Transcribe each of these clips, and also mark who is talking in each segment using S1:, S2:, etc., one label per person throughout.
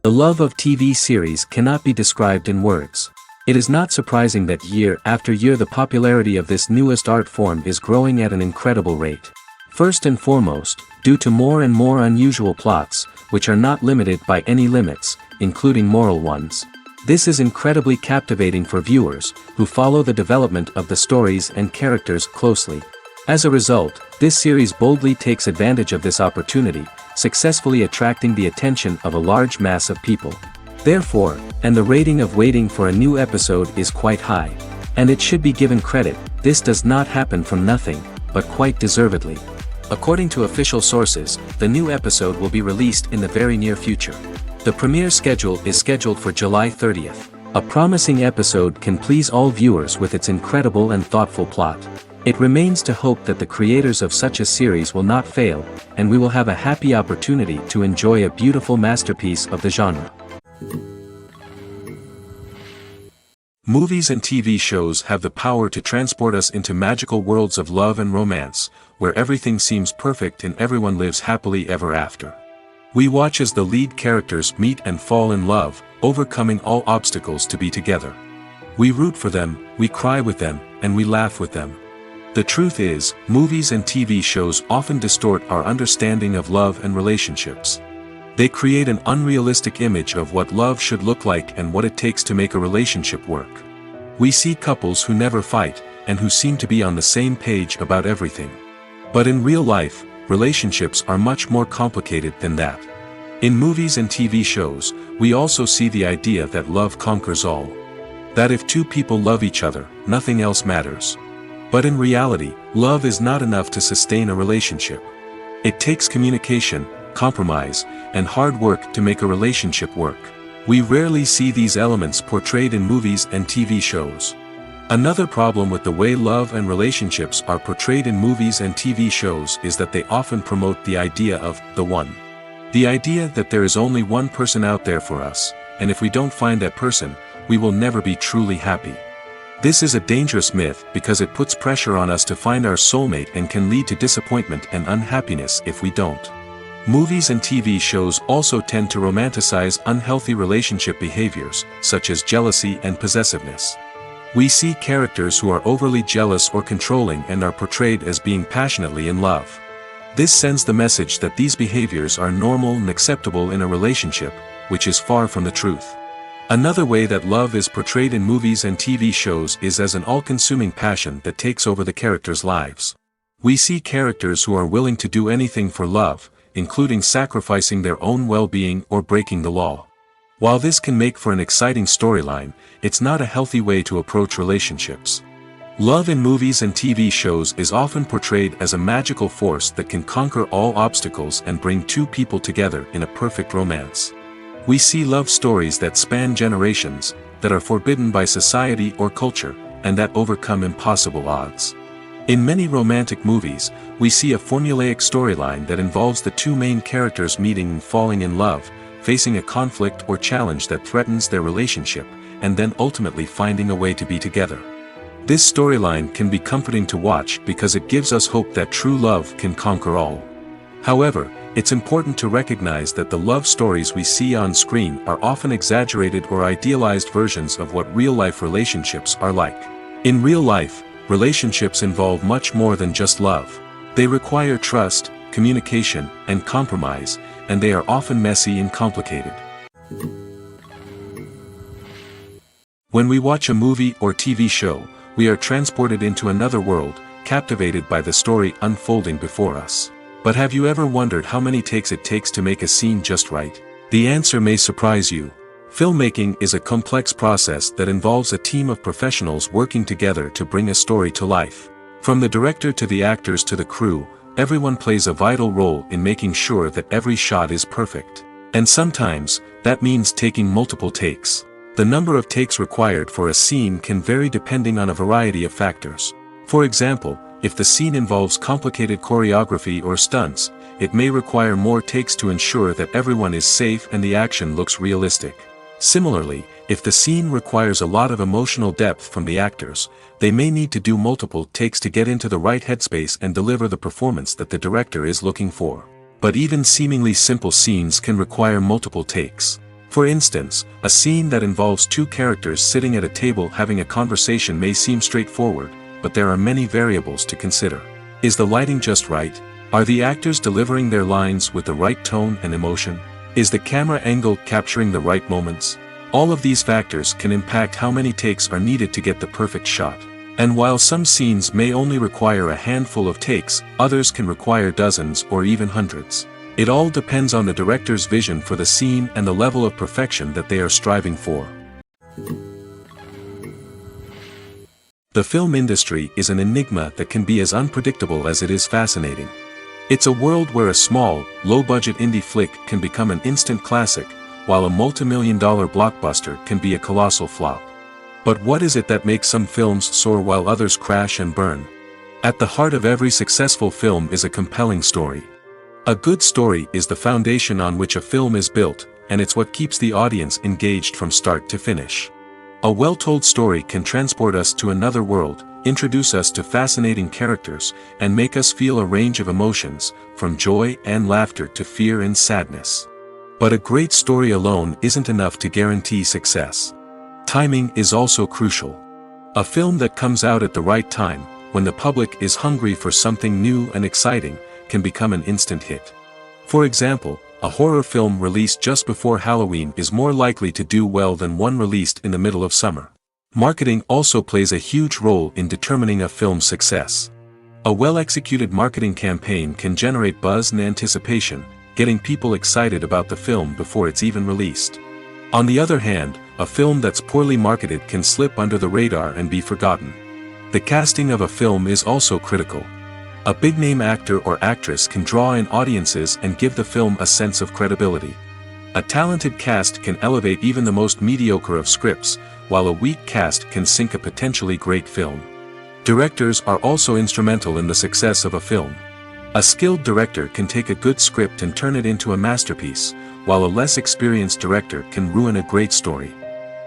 S1: The love of TV series cannot be described in words. It is not surprising that year after year the popularity of this newest art form is growing at an incredible rate. First and foremost, due to more and more unusual plots, which are not limited by any limits, including moral ones. This is incredibly captivating for viewers, who follow the development of the stories and characters closely. As a result, this series boldly takes advantage of this opportunity, successfully attracting the attention of a large mass of people. Therefore, and the rating of waiting for a new episode is quite high. And it should be given credit, this does not happen from nothing, but quite deservedly. According to official sources, the new episode will be released in the very near future. The premiere schedule is scheduled for July 30th. A promising episode can please all viewers with its incredible and thoughtful plot. It remains to hope that the creators of such a series will not fail, and we will have a happy opportunity to enjoy a beautiful masterpiece of the genre.
S2: Movies and TV shows have the power to transport us into magical worlds of love and romance, where everything seems perfect and everyone lives happily ever after. We watch as the lead characters meet and fall in love, overcoming all obstacles to be together. We root for them, we cry with them, and we laugh with them. The truth is, movies and TV shows often distort our understanding of love and relationships. They create an unrealistic image of what love should look like and what it takes to make a relationship work. We see couples who never fight, and who seem to be on the same page about everything. But in real life, relationships are much more complicated than that. In movies and TV shows, we also see the idea that love conquers all. That if two people love each other, nothing else matters. But in reality, love is not enough to sustain a relationship. It takes communication, compromise, and hard work to make a relationship work. We rarely see these elements portrayed in movies and TV shows. Another problem with the way love and relationships are portrayed in movies and TV shows is that they often promote the idea of the one. The idea that there is only one person out there for us, and if we don't find that person, we will never be truly happy. This is a dangerous myth because it puts pressure on us to find our soulmate and can lead to disappointment and unhappiness if we don't. Movies and TV shows also tend to romanticize unhealthy relationship behaviors, such as jealousy and possessiveness. We see characters who are overly jealous or controlling and are portrayed as being passionately in love. This sends the message that these behaviors are normal and acceptable in a relationship, which is far from the truth. Another way that love is portrayed in movies and TV shows is as an all-consuming passion that takes over the characters' lives. We see characters who are willing to do anything for love, including sacrificing their own well-being or breaking the law. While this can make for an exciting storyline, it's not a healthy way to approach relationships. Love in movies and TV shows is often portrayed as a magical force that can conquer all obstacles and bring two people together in a perfect romance. We see love stories that span generations, that are forbidden by society or culture, and that overcome impossible odds. In many romantic movies, we see a formulaic storyline that involves the two main characters meeting and falling in love, facing a conflict or challenge that threatens their relationship, and then ultimately finding a way to be together. This storyline can be comforting to watch because it gives us hope that true love can conquer all. However, it's important to recognize that the love stories we see on screen are often exaggerated or idealized versions of what real-life relationships are like. In real life, relationships involve much more than just love. They require trust, communication, and compromise, and they are often messy and complicated. When we watch a movie or TV show, we are transported into another world, captivated by the story unfolding before us. But have you ever wondered how many takes it takes to make a scene just right? The answer may surprise you. Filmmaking is a complex process that involves a team of professionals working together to bring a story to life. From the director to the actors to the crew, everyone plays a vital role in making sure that every shot is perfect. And sometimes, that means taking multiple takes. The number of takes required for a scene can vary depending on a variety of factors. For example, if the scene involves complicated choreography or stunts, it may require more takes to ensure that everyone is safe and the action looks realistic. Similarly, if the scene requires a lot of emotional depth from the actors, they may need to do multiple takes to get into the right headspace and deliver the performance that the director is looking for. But even seemingly simple scenes can require multiple takes. For instance, a scene that involves two characters sitting at a table having a conversation may seem straightforward, but there are many variables to consider. Is the lighting just right? Are the actors delivering their lines with the right tone and emotion? Is the camera angle capturing the right moments? All of these factors can impact how many takes are needed to get the perfect shot. And while some scenes may only require a handful of takes, others can require dozens or even hundreds. It all depends on the director's vision for the scene and the level of perfection that they are striving for. The film industry is an enigma that can be as unpredictable as it is fascinating. It's a world where a small, low-budget indie flick can become an instant classic, while a multi-million-dollar blockbuster can be a colossal flop. But what is it that makes some films soar while others crash and burn? At the heart of every successful film is a compelling story. A good story is the foundation on which a film is built, and it's what keeps the audience engaged from start to finish. A well-told story can transport us to another world, introduce us to fascinating characters, and make us feel a range of emotions, from joy and laughter to fear and sadness. But a great story alone isn't enough to guarantee success. Timing is also crucial. A film that comes out at the right time, when the public is hungry for something new and exciting, can become an instant hit. For example, a horror film released just before Halloween is more likely to do well than one released in the middle of summer. Marketing also plays a huge role in determining a film's success. A well-executed marketing campaign can generate buzz and anticipation, getting people excited about the film before it's even released. On the other hand, a film that's poorly marketed can slip under the radar and be forgotten. The casting of a film is also critical. A big-name actor or actress can draw in audiences and give the film a sense of credibility. A talented cast can elevate even the most mediocre of scripts, while a weak cast can sink a potentially great film. Directors are also instrumental in the success of a film. A skilled director can take a good script and turn it into a masterpiece, while a less experienced director can ruin a great story.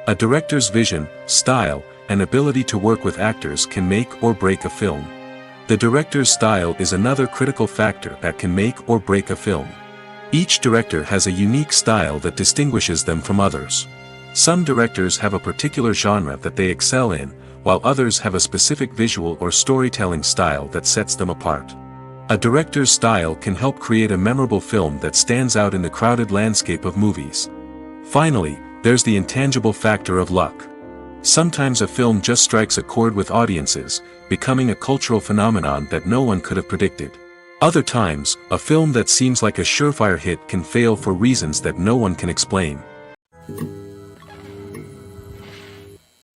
S2: A director's vision, style, and ability to work with actors can make or break a film. The director's style is another critical factor that can make or break a film. Each director has a unique style that distinguishes them from others. Some directors have a particular genre that they excel in, while others have a specific visual or storytelling style that sets them apart. A director's style can help create a memorable film that stands out in the crowded landscape of movies. Finally, there's the intangible factor of luck. Sometimes a film just strikes a chord with audiences, becoming a cultural phenomenon that no one could have predicted. Other times, a film that seems like a surefire hit can fail for reasons that no one can explain.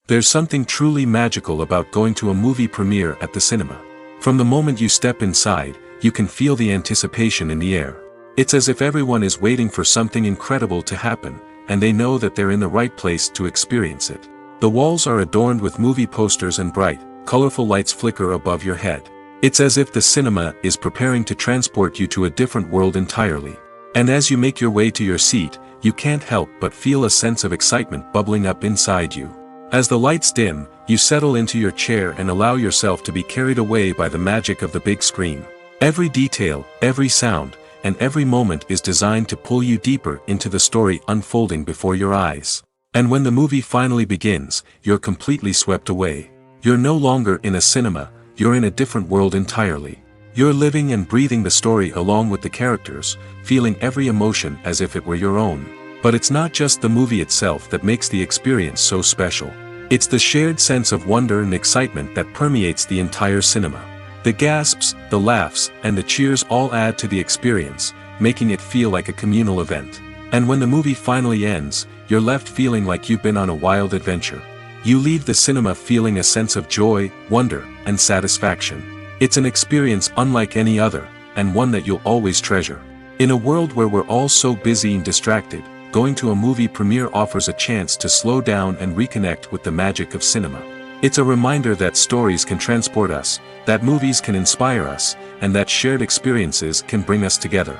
S2: There's something truly magical about going to a movie premiere at the cinema. From the moment you step inside, you can feel the anticipation in the air. It's as if everyone is waiting for something incredible to happen, and they know that they're in the right place to experience it. The walls are adorned with movie posters and bright, colorful lights flicker above your head. It's as if the cinema is preparing to transport you to a different world entirely. And as you make your way to your seat, you can't help but feel a sense of excitement bubbling up inside you. As the lights dim, you settle into your chair and allow yourself to be carried away by the magic of the big screen. Every detail, every sound, and every moment is designed to pull you deeper into the story unfolding before your eyes. And when the movie finally begins, you're completely swept away. You're no longer in a cinema, you're in a different world entirely. You're living and breathing the story along with the characters, feeling every emotion as if it were your own. But it's not just the movie itself that makes the experience so special. It's the shared sense of wonder and excitement that permeates the entire cinema. The gasps, the laughs, and the cheers all add to the experience, making it feel like a communal event. And when the movie finally ends, you're left feeling like you've been on a wild adventure. You leave the cinema feeling a sense of joy, wonder, and satisfaction. It's an experience unlike any other, and one that you'll always treasure. In a world where we're all so busy and distracted, going to a movie premiere offers a chance to slow down and reconnect with the magic of cinema. It's a reminder that stories can transport us, that movies can inspire us, and that shared experiences can bring us together.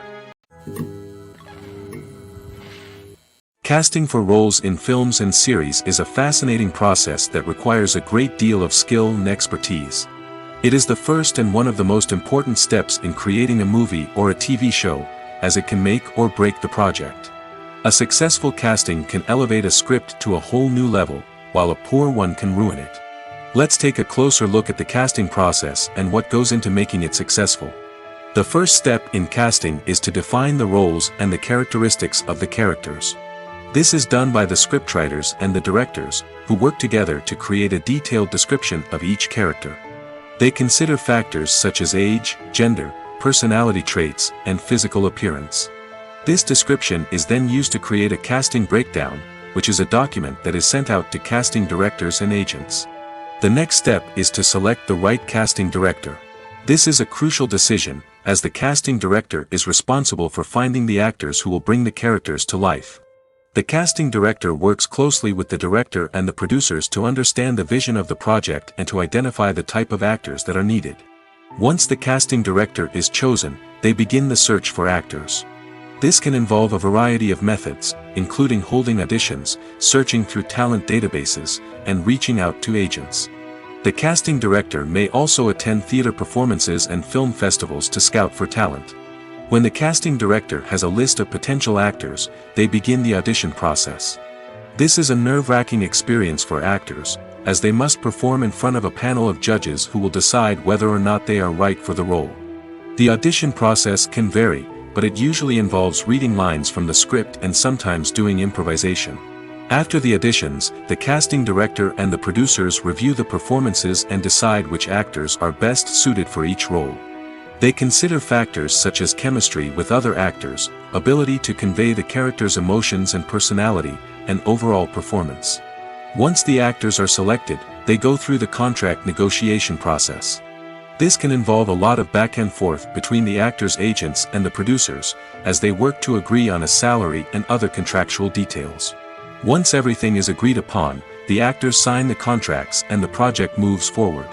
S2: Casting for roles in films and series is a fascinating process that requires a great deal of skill and expertise. It is the first and one of the most important steps in creating a movie or a TV show, as it can make or break the project. A successful casting can elevate a script to a whole new level, while a poor one can ruin it. Let's take a closer look at the casting process and what goes into making it successful. The first step in casting is to define the roles and the characteristics of the characters. This is done by the scriptwriters and the directors, who work together to create a detailed description of each character. They consider factors such as age, gender, personality traits, and physical appearance. This description is then used to create a casting breakdown, which is a document that is sent out to casting directors and agents. The next step is to select the right casting director. This is a crucial decision, as the casting director is responsible for finding the actors who will bring the characters to life. The casting director works closely with the director and the producers to understand the vision of the project and to identify the type of actors that are needed. Once the casting director is chosen, they begin the search for actors. This can involve a variety of methods, including holding auditions, searching through talent databases, and reaching out to agents. The casting director may also attend theater performances and film festivals to scout for talent. When the casting director has a list of potential actors, they begin the audition process. This is a nerve-wracking experience for actors, as they must perform in front of a panel of judges who will decide whether or not they are right for the role. The audition process can vary, but it usually involves reading lines from the script and sometimes doing improvisation. After the auditions, the casting director and the producers review the performances and decide which actors are best suited for each role. They consider factors such as chemistry with other actors, ability to convey the character's emotions and personality, and overall performance. Once the actors are selected, they go through the contract negotiation process. This can involve a lot of back and forth between the actors' agents and the producers, as they work to agree on a salary and other contractual details. Once everything is agreed upon, the actors sign the contracts and the project moves forward.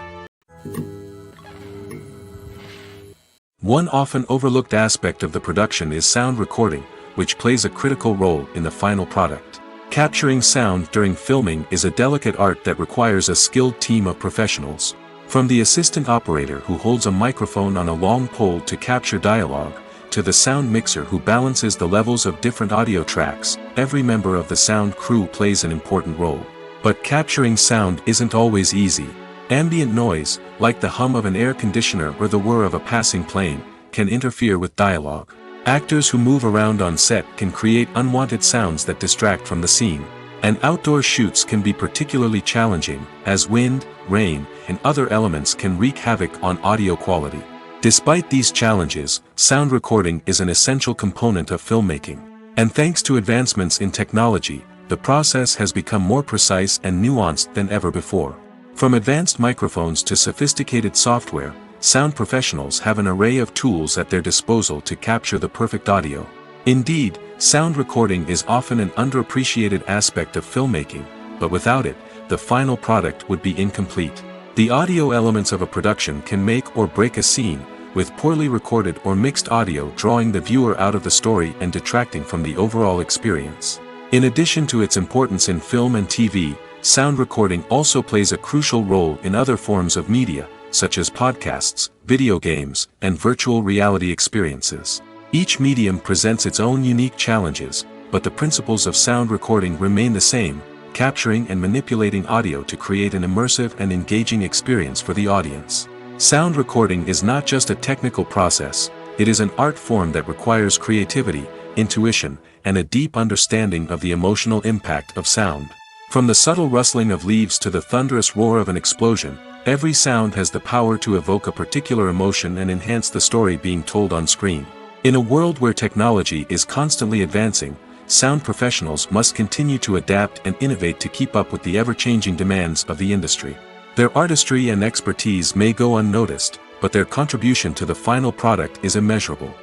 S2: One often overlooked aspect of the production is sound recording, which plays a critical role in the final product. Capturing sound during filming is a delicate art that requires a skilled team of professionals. From the assistant operator who holds a microphone on a long pole to capture dialogue, to the sound mixer who balances the levels of different audio tracks, every member of the sound crew plays an important role. But capturing sound isn't always easy. Ambient noise, like the hum of an air conditioner or the whir of a passing plane, can interfere with dialogue. Actors who move around on set can create unwanted sounds that distract from the scene. And outdoor shoots can be particularly challenging, as wind, rain, and other elements can wreak havoc on audio quality. Despite these challenges, sound recording is an essential component of filmmaking. And thanks to advancements in technology, the process has become more precise and nuanced than ever before. From advanced microphones to sophisticated software, sound professionals have an array of tools at their disposal to capture the perfect audio. Indeed, sound recording is often an underappreciated aspect of filmmaking, but without it, the final product would be incomplete. The audio elements of a production can make or break a scene, with poorly recorded or mixed audio drawing the viewer out of the story and detracting from the overall experience. In addition to its importance in film and TV, sound recording also plays a crucial role in other forms of media, such as podcasts, video games, and virtual reality experiences. Each medium presents its own unique challenges, but the principles of sound recording remain the same, capturing and manipulating audio to create an immersive and engaging experience for the audience. Sound recording is not just a technical process, it is an art form that requires creativity, intuition, and a deep understanding of the emotional impact of sound. From the subtle rustling of leaves to the thunderous roar of an explosion, every sound has the power to evoke a particular emotion and enhance the story being told on screen. In a world where technology is constantly advancing, sound professionals must continue to adapt and innovate to keep up with the ever-changing demands of the industry. Their artistry and expertise may go unnoticed, but their contribution to the final product is immeasurable.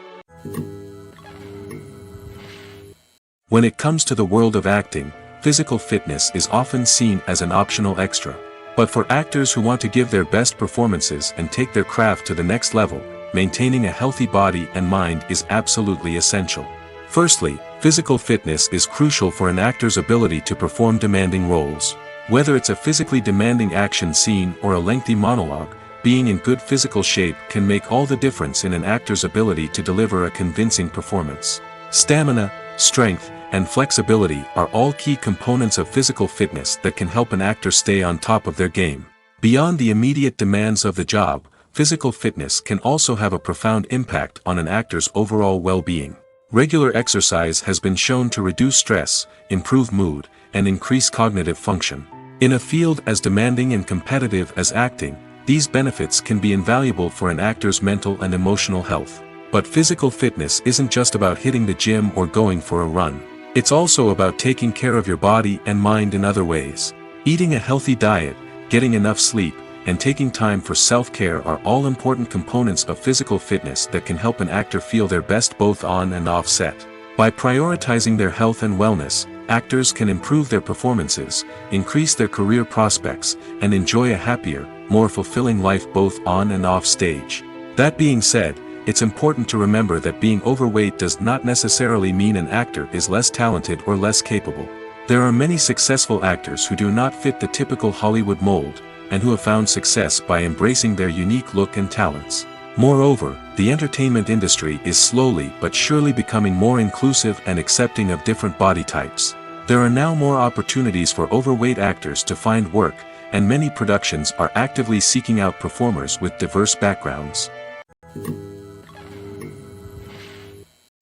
S2: When it comes to the world of acting, physical fitness is often seen as an optional extra. But for actors who want to give their best performances and take their craft to the next level, maintaining a healthy body and mind is absolutely essential. Firstly, physical fitness is crucial for an actor's ability to perform demanding roles. Whether it's a physically demanding action scene or a lengthy monologue, being in good physical shape can make all the difference in an actor's ability to deliver a convincing performance. Stamina, strength, and flexibility are all key components of physical fitness that can help an actor stay on top of their game. Beyond the immediate demands of the job, physical fitness can also have a profound impact on an actor's overall well-being. Regular exercise has been shown to reduce stress, improve mood, and increase cognitive function. In a field as demanding and competitive as acting, these benefits can be invaluable for an actor's mental and emotional health. But physical fitness isn't just about hitting the gym or going for a run. It's also about taking care of your body and mind in other ways. Eating a healthy diet, getting enough sleep, and taking time for self-care are all important components of physical fitness that can help an actor feel their best both on and off set. By prioritizing their health and wellness, actors can improve their performances, increase their career prospects, and enjoy a happier, more fulfilling life both on and off stage. That being said, it's important to remember that being overweight does not necessarily mean an actor is less talented or less capable. There are many successful actors who do not fit the typical Hollywood mold, and who have found success by embracing their unique look and talents. Moreover, the entertainment industry is slowly but surely becoming more inclusive and accepting of different body types. There are now more opportunities for overweight actors to find work, and many productions are actively seeking out performers with diverse backgrounds.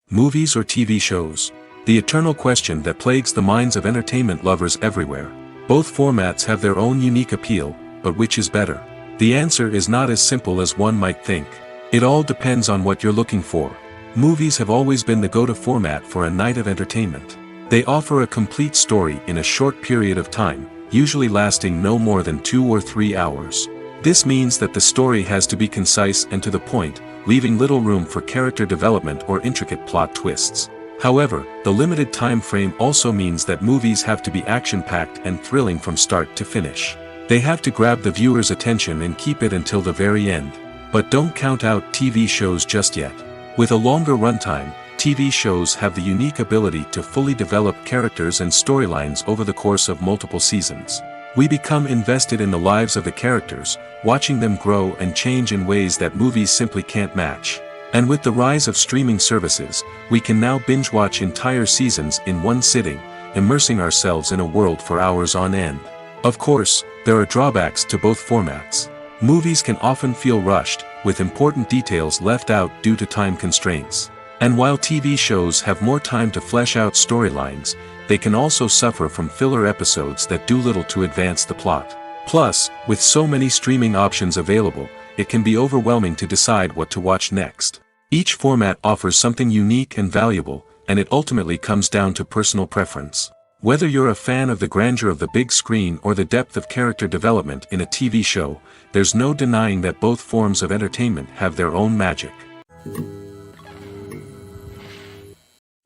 S2: Movies or TV shows? The eternal question that plagues the minds of entertainment lovers everywhere. Both formats have their own unique appeal, but which is better? The answer is not as simple as one might think. It all depends on what you're looking for. Movies have always been the go-to format for a night of entertainment. They offer a complete story in a short period of time, usually lasting no more than 2 or 3 hours. This means that the story has to be concise and to the point, leaving little room for character development or intricate plot twists. However, the limited time frame also means that movies have to be action-packed and thrilling from start to finish. They have to grab the viewer's attention and keep it until the very end. But don't count out TV shows just yet. With a longer runtime, TV shows have the unique ability to fully develop characters and storylines over the course of multiple seasons. We become invested in the lives of the characters, watching them grow and change in ways that movies simply can't match. And with the rise of streaming services, we can now binge-watch entire seasons in one sitting, immersing ourselves in a world for hours on end. Of course, there are drawbacks to both formats. Movies can often feel rushed, with important details left out due to time constraints. And while TV shows have more time to flesh out storylines, they can also suffer from filler episodes that do little to advance the plot. Plus, with so many streaming options available, it can be overwhelming to decide what to watch next. Each format offers something unique and valuable, and it ultimately comes down to personal preference. Whether you're a fan of the grandeur of the big screen or the depth of character development in a TV show, there's no denying that both forms of entertainment have their own magic.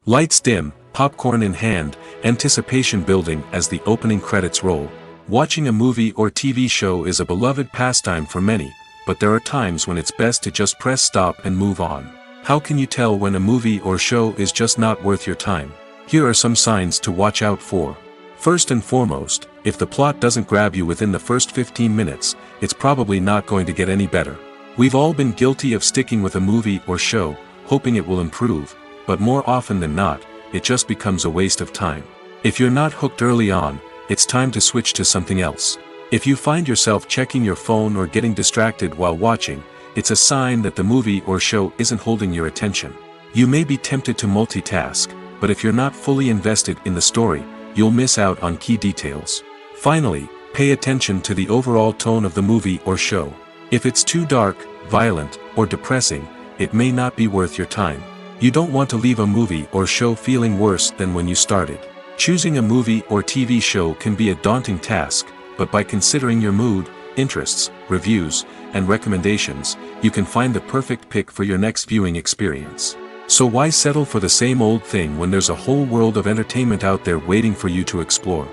S2: Lights dim, popcorn in hand, anticipation building as the opening credits roll. Watching a movie or TV show is a beloved pastime for many, but there are times when it's best to just press stop and move on. How can you tell when a movie or show is just not worth your time? Here are some signs to watch out for. First and foremost, if the plot doesn't grab you within the first 15 minutes, it's probably not going to get any better. We've all been guilty of sticking with a movie or show, hoping it will improve, but more often than not, it just becomes a waste of time. If you're not hooked early on, it's time to switch to something else. If you find yourself checking your phone or getting distracted while watching, it's a sign that the movie or show isn't holding your attention. You may be tempted to multitask, but if you're not fully invested in the story, you'll miss out on key details. Finally, pay attention to the overall tone of the movie or show. If it's too dark, violent, or depressing, it may not be worth your time. You don't want to leave a movie or show feeling worse than when you started. Choosing a movie or TV show can be a daunting task, but by considering your mood, interests, reviews, and recommendations, you can find the perfect pick for your next viewing experience. So why settle for the same old thing when there's a whole world of entertainment out there waiting for you to explore?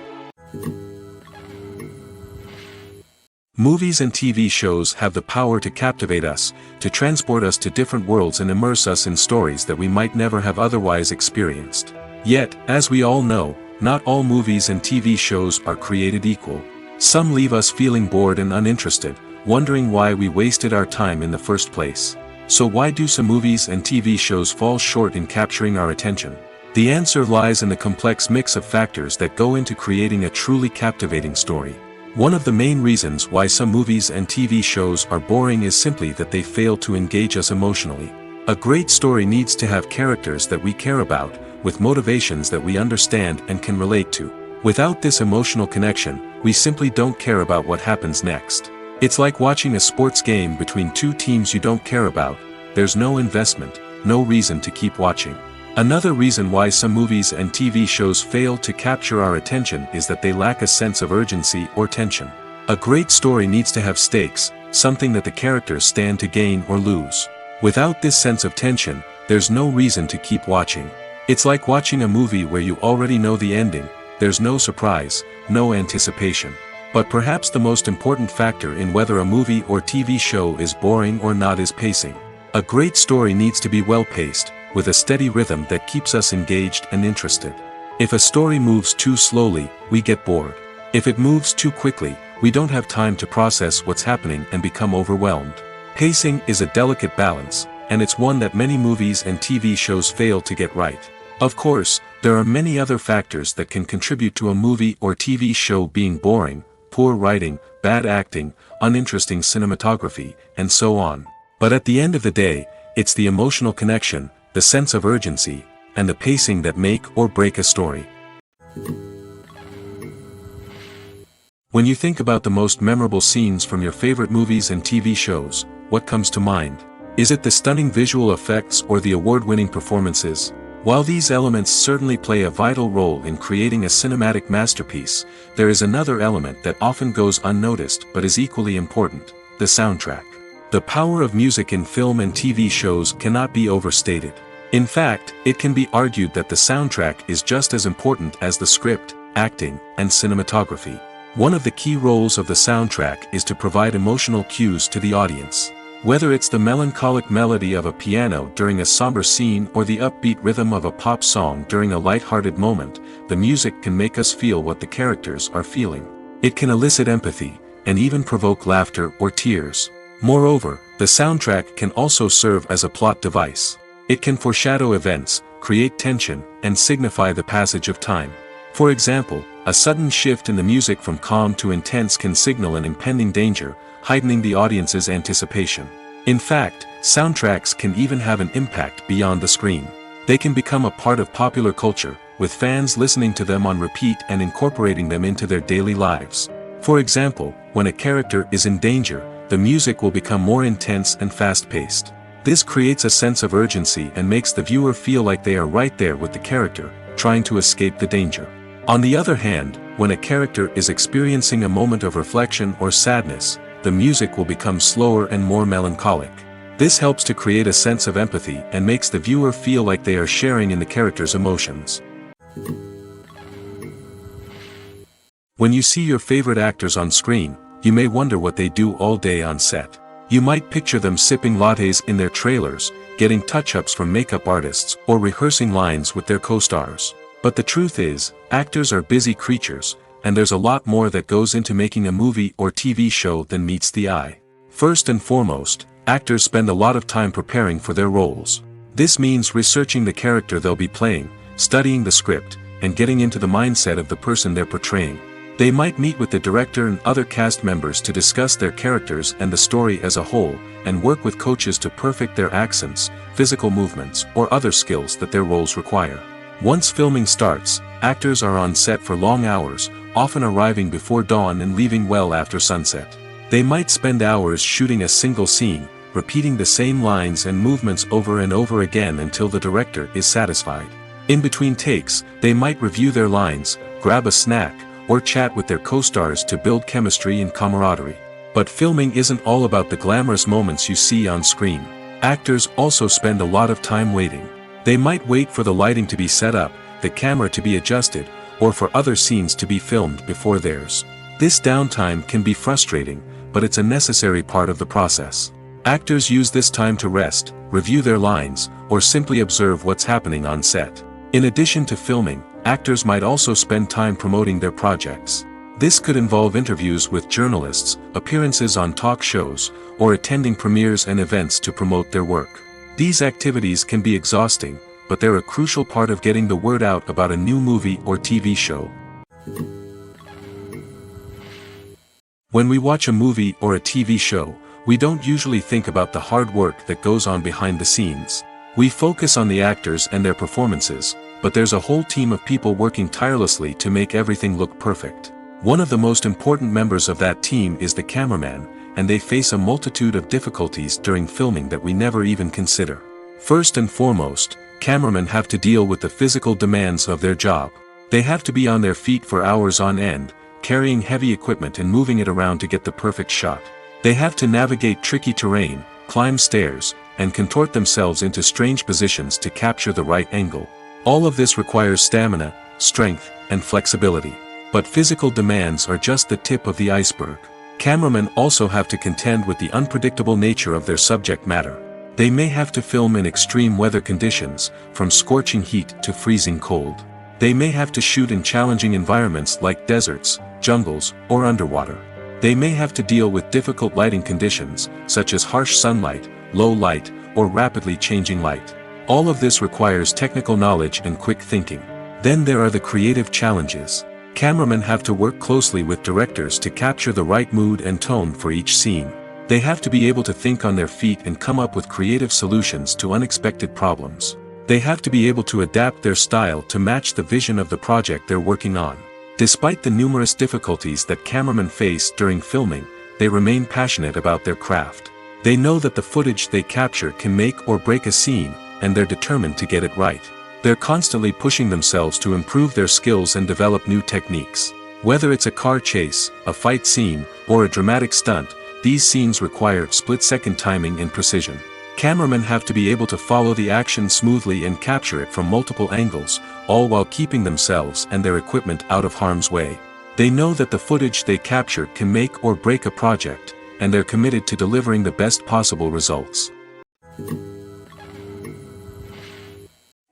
S2: Movies and TV shows have the power to captivate us, to transport us to different worlds and immerse us in stories that we might never have otherwise experienced. Yet, as we all know, not all movies and TV shows are created equal. Some leave us feeling bored and uninterested, wondering why we wasted our time in the first place. So why do some movies and TV shows fall short in capturing our attention? The answer lies in the complex mix of factors that go into creating a truly captivating story. One of the main reasons why some movies and TV shows are boring is simply that they fail to engage us emotionally. A great story needs to have characters that we care about, with motivations that we understand and can relate to. Without this emotional connection, we simply don't care about what happens next. It's like watching a sports game between two teams you don't care about. There's no investment, no reason to keep watching. Another reason why some movies and TV shows fail to capture our attention is that they lack a sense of urgency or tension. A great story needs to have stakes, something that the characters stand to gain or lose. Without this sense of tension, there's no reason to keep watching. It's like watching a movie where you already know the ending. There's no surprise, no anticipation. But perhaps the most important factor in whether a movie or TV show is boring or not is pacing. A great story needs to be well-paced, with a steady rhythm that keeps us engaged and interested. If a story moves too slowly, we get bored. If it moves too quickly, we don't have time to process what's happening and become overwhelmed. Pacing is a delicate balance, and it's one that many movies and TV shows fail to get right. Of course, there are many other factors that can contribute to a movie or TV show being boring: poor writing, bad acting, uninteresting cinematography, and so on. But at the end of the day, it's the emotional connection, the sense of urgency, and the pacing that make or break a story. When you think about the most memorable scenes from your favorite movies and TV shows, what comes to mind? Is it the stunning visual effects or the award-winning performances? While these elements certainly play a vital role in creating a cinematic masterpiece, there is another element that often goes unnoticed but is equally important: the soundtrack. The power of music in film and TV shows cannot be overstated. In fact, it can be argued that the soundtrack is just as important as the script, acting, and cinematography. One of the key roles of the soundtrack is to provide emotional cues to the audience. Whether it's the melancholic melody of a piano during a somber scene or the upbeat rhythm of a pop song during a light-hearted moment, the music can make us feel what the characters are feeling. It can elicit empathy, and even provoke laughter or tears. Moreover, the soundtrack can also serve as a plot device. It can foreshadow events, create tension, and signify the passage of time. For example, a sudden shift in the music from calm to intense can signal an impending danger, heightening the audience's anticipation. In fact, soundtracks can even have an impact beyond the screen. They can become a part of popular culture, with fans listening to them on repeat and incorporating them into their daily lives. For example, when a character is in danger, the music will become more intense and fast-paced. This creates a sense of urgency and makes the viewer feel like they are right there with the character, trying to escape the danger. On the other hand, when a character is experiencing a moment of reflection or sadness, the music will become slower and more melancholic. This helps to create a sense of empathy and makes the viewer feel like they are sharing in the character's emotions. When you see your favorite actors on screen, you may wonder what they do all day on set. You might picture them sipping lattes in their trailers, getting touch-ups from makeup artists, or rehearsing lines with their co-stars. But the truth is, actors are busy creatures, and there's a lot more that goes into making a movie or TV show than meets the eye. First and foremost, actors spend a lot of time preparing for their roles. This means researching the character they'll be playing, studying the script, and getting into the mindset of the person they're portraying. They might meet with the director and other cast members to discuss their characters and the story as a whole, and work with coaches to perfect their accents, physical movements, or other skills that their roles require. Once filming starts, actors are on set for long hours, often arriving before dawn and leaving well after sunset. They might spend hours shooting a single scene, repeating the same lines and movements over and over again until the director is satisfied. In between takes, they might review their lines, grab a snack, or chat with their co-stars to build chemistry and camaraderie. But filming isn't all about the glamorous moments you see on screen. Actors also spend a lot of time waiting. They might wait for the lighting to be set up, the camera to be adjusted, or for other scenes to be filmed before theirs. This downtime can be frustrating, but it's a necessary part of the process. Actors use this time to rest, review their lines, or simply observe what's happening on set. In addition to filming, actors might also spend time promoting their projects. This could involve interviews with journalists, appearances on talk shows, or attending premieres and events to promote their work. These activities can be exhausting, but they're a crucial part of getting the word out about a new movie or TV show. When we watch a movie or a TV show, we don't usually think about the hard work that goes on behind the scenes. We focus on the actors and their performances, but there's a whole team of people working tirelessly to make everything look perfect. One of the most important members of that team is the cameraman, and they face a multitude of difficulties during filming that we never even consider. First and foremost, cameramen have to deal with the physical demands of their job. They have to be on their feet for hours on end, carrying heavy equipment and moving it around to get the perfect shot. They have to navigate tricky terrain, climb stairs, and contort themselves into strange positions to capture the right angle. All of this requires stamina, strength, and flexibility. But physical demands are just the tip of the iceberg. Cameramen also have to contend with the unpredictable nature of their subject matter. They may have to film in extreme weather conditions, from scorching heat to freezing cold. They may have to shoot in challenging environments like deserts, jungles, or underwater. They may have to deal with difficult lighting conditions, such as harsh sunlight, low light, or rapidly changing light. All of this requires technical knowledge and quick thinking. Then there are the creative challenges. Cameramen have to work closely with directors to capture the right mood and tone for each scene. They have to be able to think on their feet and come up with creative solutions to unexpected problems. They have to be able to adapt their style to match the vision of the project they're working on. Despite the numerous difficulties that cameramen face during filming, they remain passionate about their craft. They know that the footage they capture can make or break a scene, and they're determined to get it right. They're constantly pushing themselves to improve their skills and develop new techniques. Whether it's a car chase, a fight scene, or a dramatic stunt, these scenes require split-second timing and precision. Cameramen have to be able to follow the action smoothly and capture it from multiple angles, all while keeping themselves and their equipment out of harm's way. They know that the footage they capture can make or break a project, and they're committed to delivering the best possible results.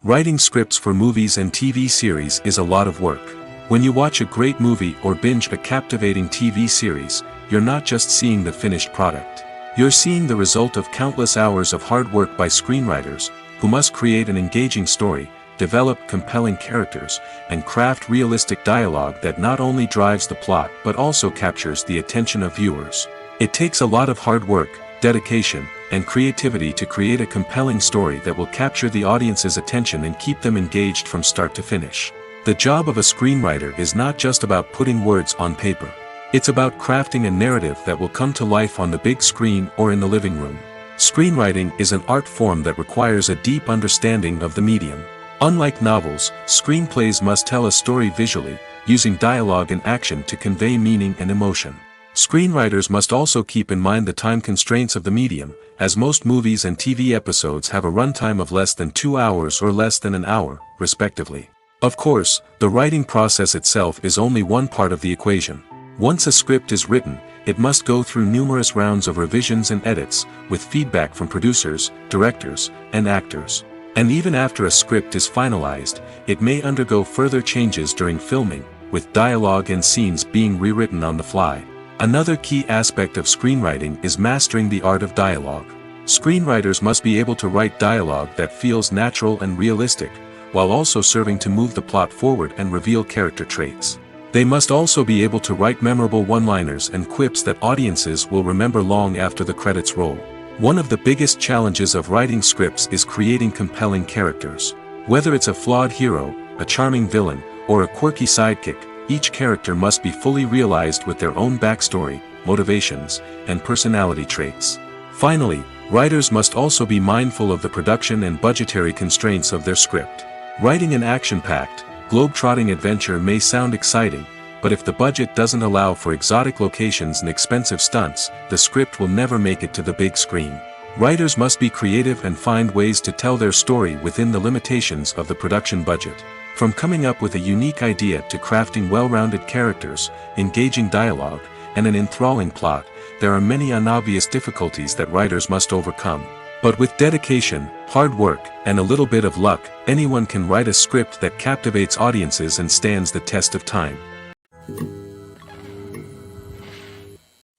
S2: Writing scripts for movies and TV series is a lot of work. When you watch a great movie or binge a captivating TV series, you're not just seeing the finished product. You're seeing the result of countless hours of hard work by screenwriters, who must create an engaging story, develop compelling characters, and craft realistic dialogue that not only drives the plot but also captures the attention of viewers. It takes a lot of hard work, dedication, and creativity to create a compelling story that will capture the audience's attention and keep them engaged from start to finish. The job of a screenwriter is not just about putting words on paper. It's about crafting a narrative that will come to life on the big screen or in the living room. Screenwriting is an art form that requires a deep understanding of the medium. Unlike novels, screenplays must tell a story visually, using dialogue and action to convey meaning and emotion. Screenwriters must also keep in mind the time constraints of the medium, as most movies and TV episodes have a runtime of less than 2 hours or less than an hour, respectively. Of course, the writing process itself is only one part of the equation. Once a script is written, it must go through numerous rounds of revisions and edits, with feedback from producers, directors, and actors. And even after a script is finalized, it may undergo further changes during filming, with dialogue and scenes being rewritten on the fly. Another key aspect of screenwriting is mastering the art of dialogue. Screenwriters must be able to write dialogue that feels natural and realistic, while also serving to move the plot forward and reveal character traits. They must also be able to write memorable one-liners and quips that audiences will remember long after the credits roll. One of the biggest challenges of writing scripts is creating compelling characters. Whether it's a flawed hero, a charming villain, or a quirky sidekick, each character must be fully realized with their own backstory, motivations, and personality traits. Finally, writers must also be mindful of the production and budgetary constraints of their script. Writing an action-packed, globe-trotting adventure may sound exciting, but if the budget doesn't allow for exotic locations and expensive stunts, the script will never make it to the big screen. Writers must be creative and find ways to tell their story within the limitations of the production budget. From coming up with a unique idea to crafting well-rounded characters, engaging dialogue, and an enthralling plot, there are many unobvious difficulties that writers must overcome. But with dedication, hard work, and a little bit of luck, anyone can write a script that captivates audiences and stands the test of time.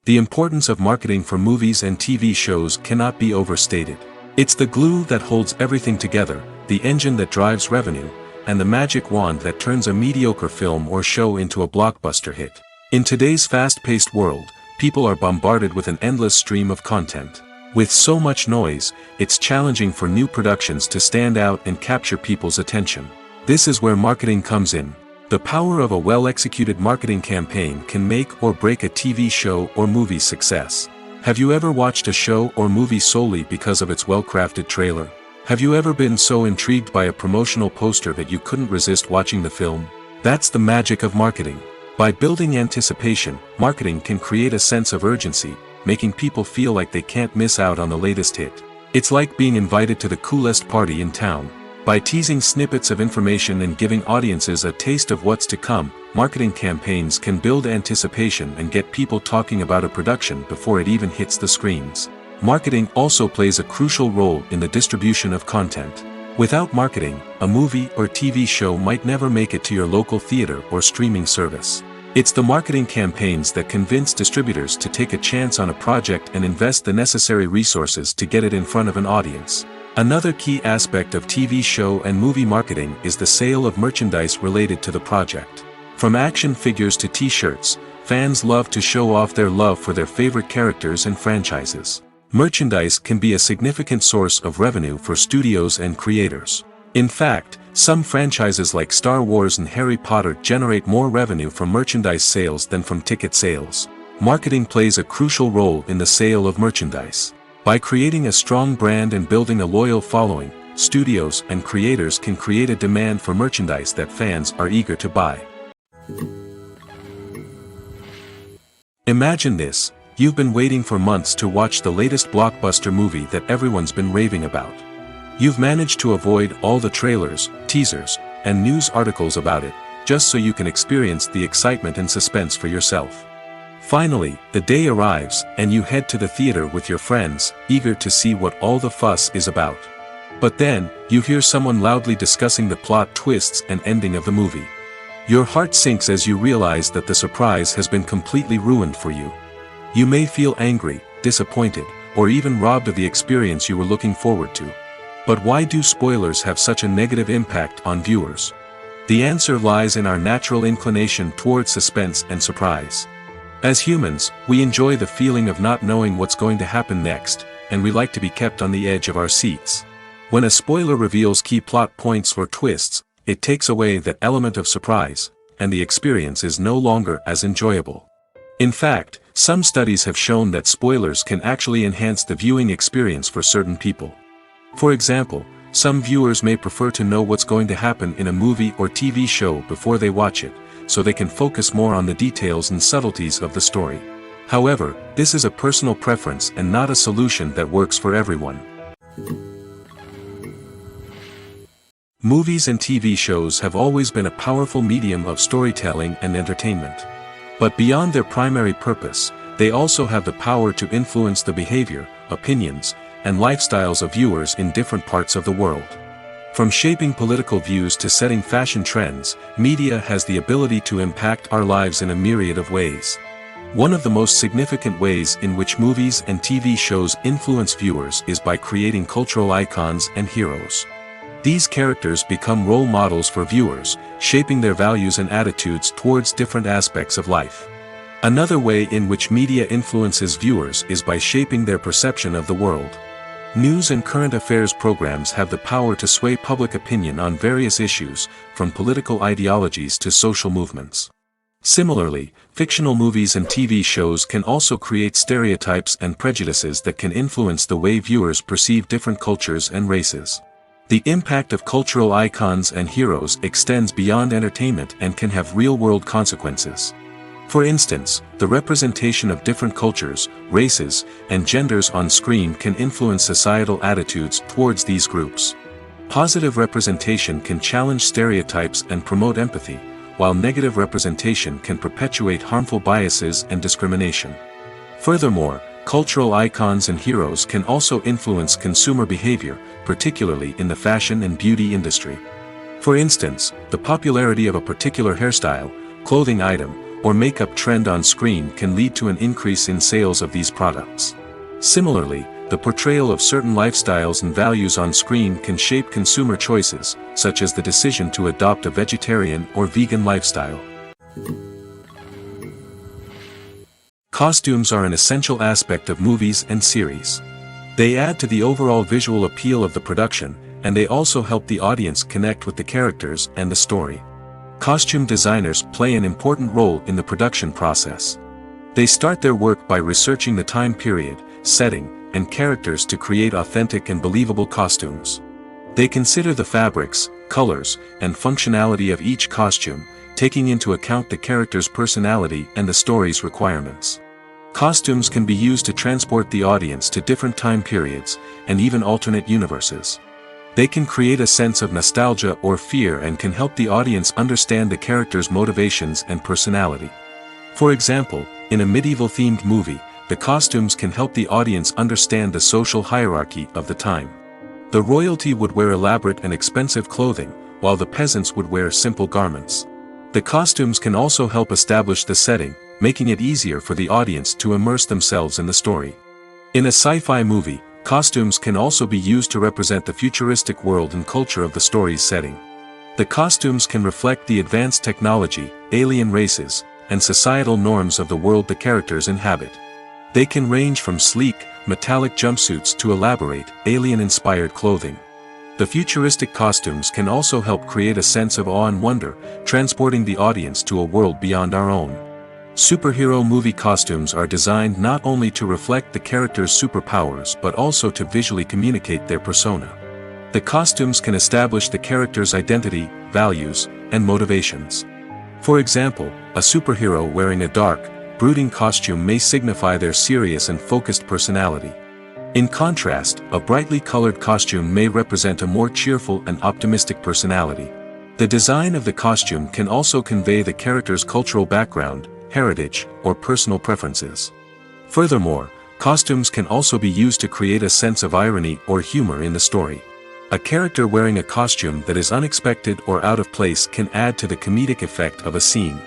S2: The importance of marketing for movies and TV shows cannot be overstated. It's the glue that holds everything together, the engine that drives revenue, and the magic wand that turns a mediocre film or show into a blockbuster hit. In today's fast-paced world, people are bombarded with an endless stream of content. With so much noise, it's challenging for new productions to stand out and capture people's attention. This is where marketing comes in. The power of a well-executed marketing campaign can make or break a TV show or movie's success. Have you ever watched a show or movie solely because of its well-crafted trailer? Have you ever been so intrigued by a promotional poster that you couldn't resist watching the film? That's the magic of marketing. By building anticipation, marketing can create a sense of urgency, making people feel like they can't miss out on the latest hit. It's like being invited to the coolest party in town. By teasing snippets of information and giving audiences a taste of what's to come, marketing campaigns can build anticipation and get people talking about a production before it even hits the screens. Marketing also plays a crucial role in the distribution of content. Without marketing, a movie or TV show might never make it to your local theater or streaming service. It's the marketing campaigns that convince distributors to take a chance on a project and invest the necessary resources to get it in front of an audience. Another key aspect of TV show and movie marketing is the sale of merchandise related to the project. From action figures to t-shirts, fans love to show off their love for their favorite characters and franchises. Merchandise can be a significant source of revenue for studios and creators. In fact, some franchises like Star Wars and Harry Potter generate more revenue from merchandise sales than from ticket sales. Marketing plays a crucial role in the sale of merchandise. By creating a strong brand and building a loyal following, studios and creators can create a demand for merchandise that fans are eager to buy. Imagine this: you've been waiting for months to watch the latest blockbuster movie that everyone's been raving about. You've managed to avoid all the trailers, teasers, and news articles about it, just so you can experience the excitement and suspense for yourself. Finally, the day arrives, and you head to the theater with your friends, eager to see what all the fuss is about. But then, you hear someone loudly discussing the plot twists and ending of the movie. Your heart sinks as you realize that the surprise has been completely ruined for you. You may feel angry, disappointed, or even robbed of the experience you were looking forward to. But why do spoilers have such a negative impact on viewers? The answer lies in our natural inclination towards suspense and surprise. As humans, we enjoy the feeling of not knowing what's going to happen next, and we like to be kept on the edge of our seats. When a spoiler reveals key plot points or twists, it takes away that element of surprise, and the experience is no longer as enjoyable. In fact, some studies have shown that spoilers can actually enhance the viewing experience for certain people. For example, some viewers may prefer to know what's going to happen in a movie or TV show before they watch it, so they can focus more on the details and subtleties of the story. However, this is a personal preference and not a solution that works for everyone. Movies and TV shows have always been a powerful medium of storytelling and entertainment. But beyond their primary purpose, they also have the power to influence the behavior, opinions, and lifestyles of viewers in different parts of the world. From shaping political views to setting fashion trends, media has the ability to impact our lives in a myriad of ways. One of the most significant ways in which movies and TV shows influence viewers is by creating cultural icons and heroes. These characters become role models for viewers, shaping their values and attitudes towards different aspects of life. Another way in which media influences viewers is by shaping their perception of the world. News and current affairs programs have the power to sway public opinion on various issues, from political ideologies to social movements. Similarly, fictional movies and TV shows can also create stereotypes and prejudices that can influence the way viewers perceive different cultures and races. The impact of cultural icons and heroes extends beyond entertainment and can have real-world consequences. For instance, the representation of different cultures, races, and genders on screen can influence societal attitudes towards these groups. Positive representation can challenge stereotypes and promote empathy, while negative representation can perpetuate harmful biases and discrimination. Furthermore, cultural icons and heroes can also influence consumer behavior, particularly in the fashion and beauty industry. For instance, the popularity of a particular hairstyle, clothing item, or makeup trend on screen can lead to an increase in sales of these products. Similarly, The portrayal of certain lifestyles and values on screen can shape consumer choices, such as the decision to adopt a vegetarian or vegan lifestyle. Costumes are an essential aspect of movies and series. They add to the overall visual appeal of the production, and they also help the audience connect with the characters and the story. Costume designers play an important role in the production process. They start their work by researching the time period, setting, and characters to create authentic and believable costumes. They consider the fabrics, colors, and functionality of each costume, taking into account the character's personality and the story's requirements. Costumes can be used to transport the audience to different time periods, and even alternate universes. They can create a sense of nostalgia or fear and can help the audience understand the character's motivations and personality. For example, in a medieval-themed movie, the costumes can help the audience understand the social hierarchy of the time. The royalty would wear elaborate and expensive clothing, while the peasants would wear simple garments. The costumes can also help establish the setting, making it easier for the audience to immerse themselves in the story. In a sci-fi movie, costumes can also be used to represent the futuristic world and culture of the story's setting. The costumes can reflect the advanced technology, alien races, and societal norms of the world the characters inhabit. They can range from sleek, metallic jumpsuits to elaborate, alien-inspired clothing. The futuristic costumes can also help create a sense of awe and wonder, transporting the audience to a world beyond our own. Superhero movie costumes are designed not only to reflect the character's superpowers but also to visually communicate their persona. The costumes can establish the character's identity, values, and motivations. For example, a superhero wearing a dark, brooding costume may signify their serious and focused personality. In contrast, a brightly colored costume may represent a more cheerful and optimistic personality. The design of the costume can also convey the character's cultural background, heritage, or personal preferences. Furthermore, costumes can also be used to create a sense of irony or humor in the story. A character wearing a costume that is unexpected or out of place can add to the comedic effect of a scene.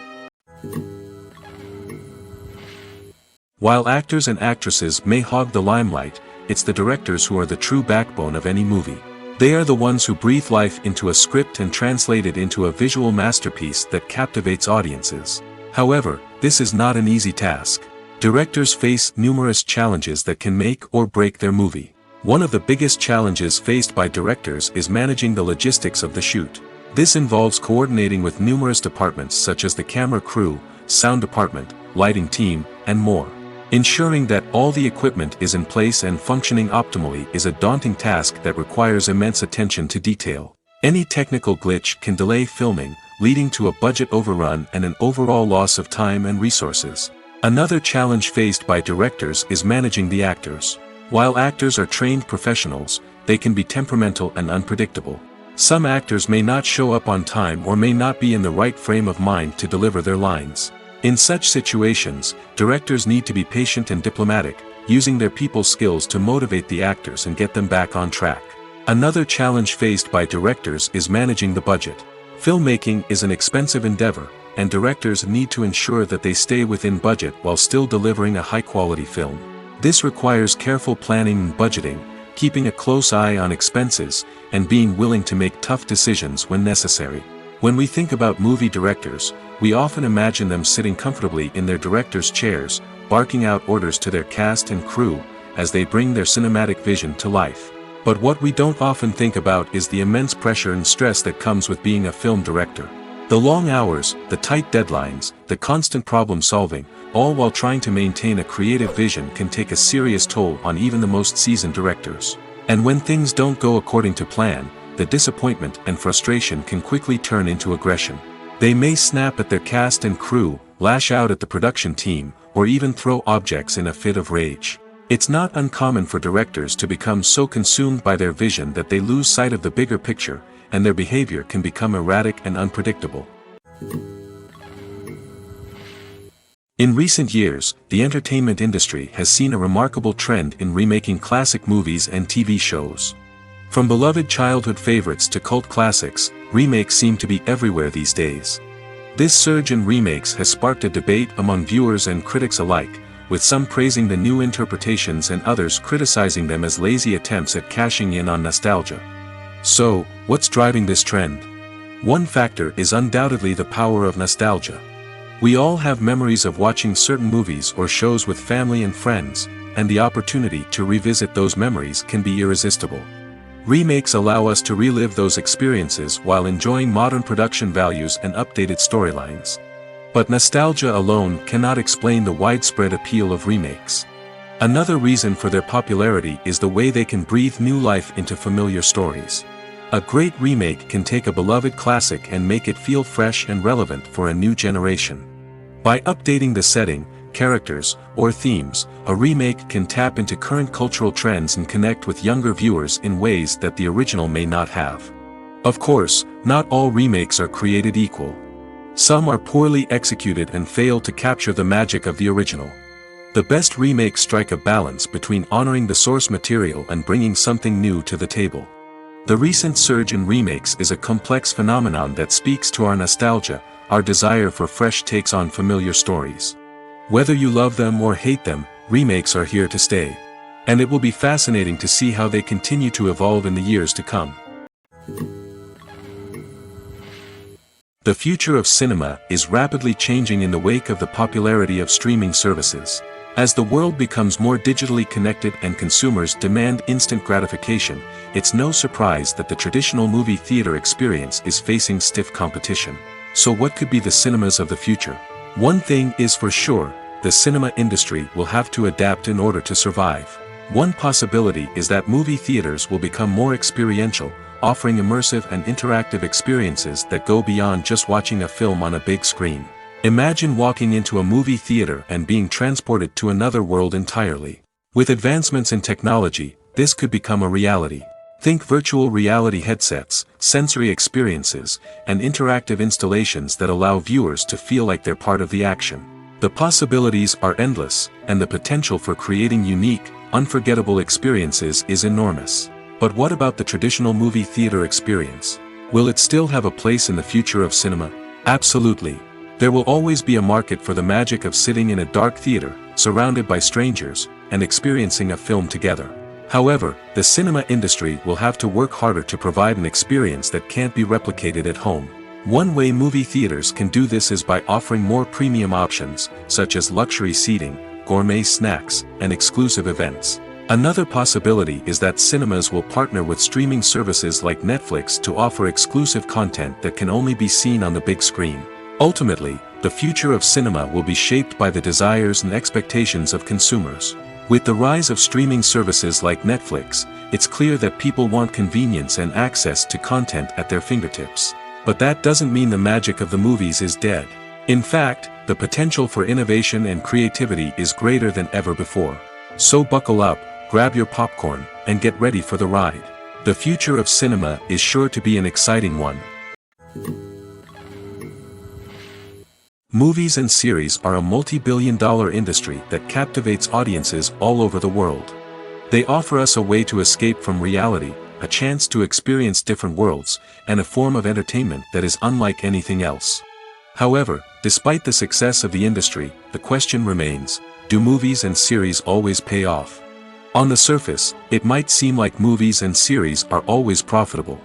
S2: While actors and actresses may hog the limelight, it's the directors who are the true backbone of any movie. They are the ones who breathe life into a script and translate it into a visual masterpiece that captivates audiences. However, this is not an easy task. Directors face numerous challenges that can make or break their movie. One of the biggest challenges faced by directors is managing the logistics of the shoot. This involves coordinating with numerous departments such as the camera crew, sound department, lighting team, and more. Ensuring that all the equipment is in place and functioning optimally is a daunting task that requires immense attention to detail. Any technical glitch can delay filming, leading to a budget overrun and an overall loss of time and resources. Another challenge faced by directors is managing the actors. While actors are trained professionals, they can be temperamental and unpredictable. Some actors may not show up on time or may not be in the right frame of mind to deliver their lines. In such situations, directors need to be patient and diplomatic, using their people skills to motivate the actors and get them back on track. Another challenge faced by directors is managing the budget. Filmmaking is an expensive endeavor, and directors need to ensure that they stay within budget while still delivering a high-quality film. This requires careful planning and budgeting, keeping a close eye on expenses, and being willing to make tough decisions when necessary. When we think about movie directors, we often imagine them sitting comfortably in their director's chairs, barking out orders to their cast and crew, as they bring their cinematic vision to life. But what we don't often think about is the immense pressure and stress that comes with being a film director. The long hours, the tight deadlines, the constant problem solving, all while trying to maintain a creative vision can take a serious toll on even the most seasoned directors. And when things don't go according to plan, the disappointment and frustration can quickly turn into aggression. They may snap at their cast and crew, lash out at the production team, or even throw objects in a fit of rage. It's not uncommon for directors to become so consumed by their vision that they lose sight of the bigger picture, and their behavior can become erratic and unpredictable. In recent years, the entertainment industry has seen a remarkable trend in remaking classic movies and TV shows. From beloved childhood favorites to cult classics, remakes seem to be everywhere these days. This surge in remakes has sparked a debate among viewers and critics alike, with some praising the new interpretations and others criticizing them as lazy attempts at cashing in on nostalgia. So, what's driving this trend? One factor is undoubtedly the power of nostalgia. We all have memories of watching certain movies or shows with family and friends, and the opportunity to revisit those memories can be irresistible. Remakes allow us to relive those experiences while enjoying modern production values and updated storylines. But nostalgia alone cannot explain the widespread appeal of remakes. Another reason for their popularity is the way they can breathe new life into familiar stories. A great remake can take a beloved classic and make it feel fresh and relevant for a new generation. By updating the setting, characters, or themes, a remake can tap into current cultural trends and connect with younger viewers in ways that the original may not have. Of course, not all remakes are created equal. Some are poorly executed and fail to capture the magic of the original. The best remakes strike a balance between honoring the source material and bringing something new to the table. The recent surge in remakes is a complex phenomenon that speaks to our nostalgia, our desire for fresh takes on familiar stories. Whether you love them or hate them, remakes are here to stay. And it will be fascinating to see how they continue to evolve in the years to come. The future of cinema is rapidly changing in the wake of the popularity of streaming services. As the world becomes more digitally connected and consumers demand instant gratification, it's no surprise that the traditional movie theater experience is facing stiff competition. So what could be the cinemas of the future? One thing is for sure, the cinema industry will have to adapt in order to survive. One possibility is that movie theaters will become more experiential, offering immersive and interactive experiences that go beyond just watching a film on a big screen. Imagine walking into a movie theater and being transported to another world entirely. With advancements in technology, this could become a reality. Think virtual reality headsets, sensory experiences, and interactive installations that allow viewers to feel like they're part of the action. The possibilities are endless, and the potential for creating unique, unforgettable experiences is enormous. But what about the traditional movie theater experience? Will it still have a place in the future of cinema? Absolutely. There will always be a market for the magic of sitting in a dark theater, surrounded by strangers, and experiencing a film together. However, the cinema industry will have to work harder to provide an experience that can't be replicated at home. One way movie theaters can do this is by offering more premium options, such as luxury seating, gourmet snacks, and exclusive events. Another possibility is that cinemas will partner with streaming services like Netflix to offer exclusive content that can only be seen on the big screen. Ultimately, the future of cinema will be shaped by the desires and expectations of consumers. With the rise of streaming services like Netflix, it's clear that people want convenience and access to content at their fingertips. But that doesn't mean the magic of the movies is dead. In fact, the potential for innovation and creativity is greater than ever before. So buckle up, grab your popcorn, and get ready for the ride. The future of cinema is sure to be an exciting one. Movies and series are a multi-billion-dollar industry that captivates audiences all over the world. They offer us a way to escape from reality, a chance to experience different worlds, and a form of entertainment that is unlike anything else. However, despite the success of the industry, the question remains, do movies and series always pay off? On the surface, it might seem like movies and series are always profitable.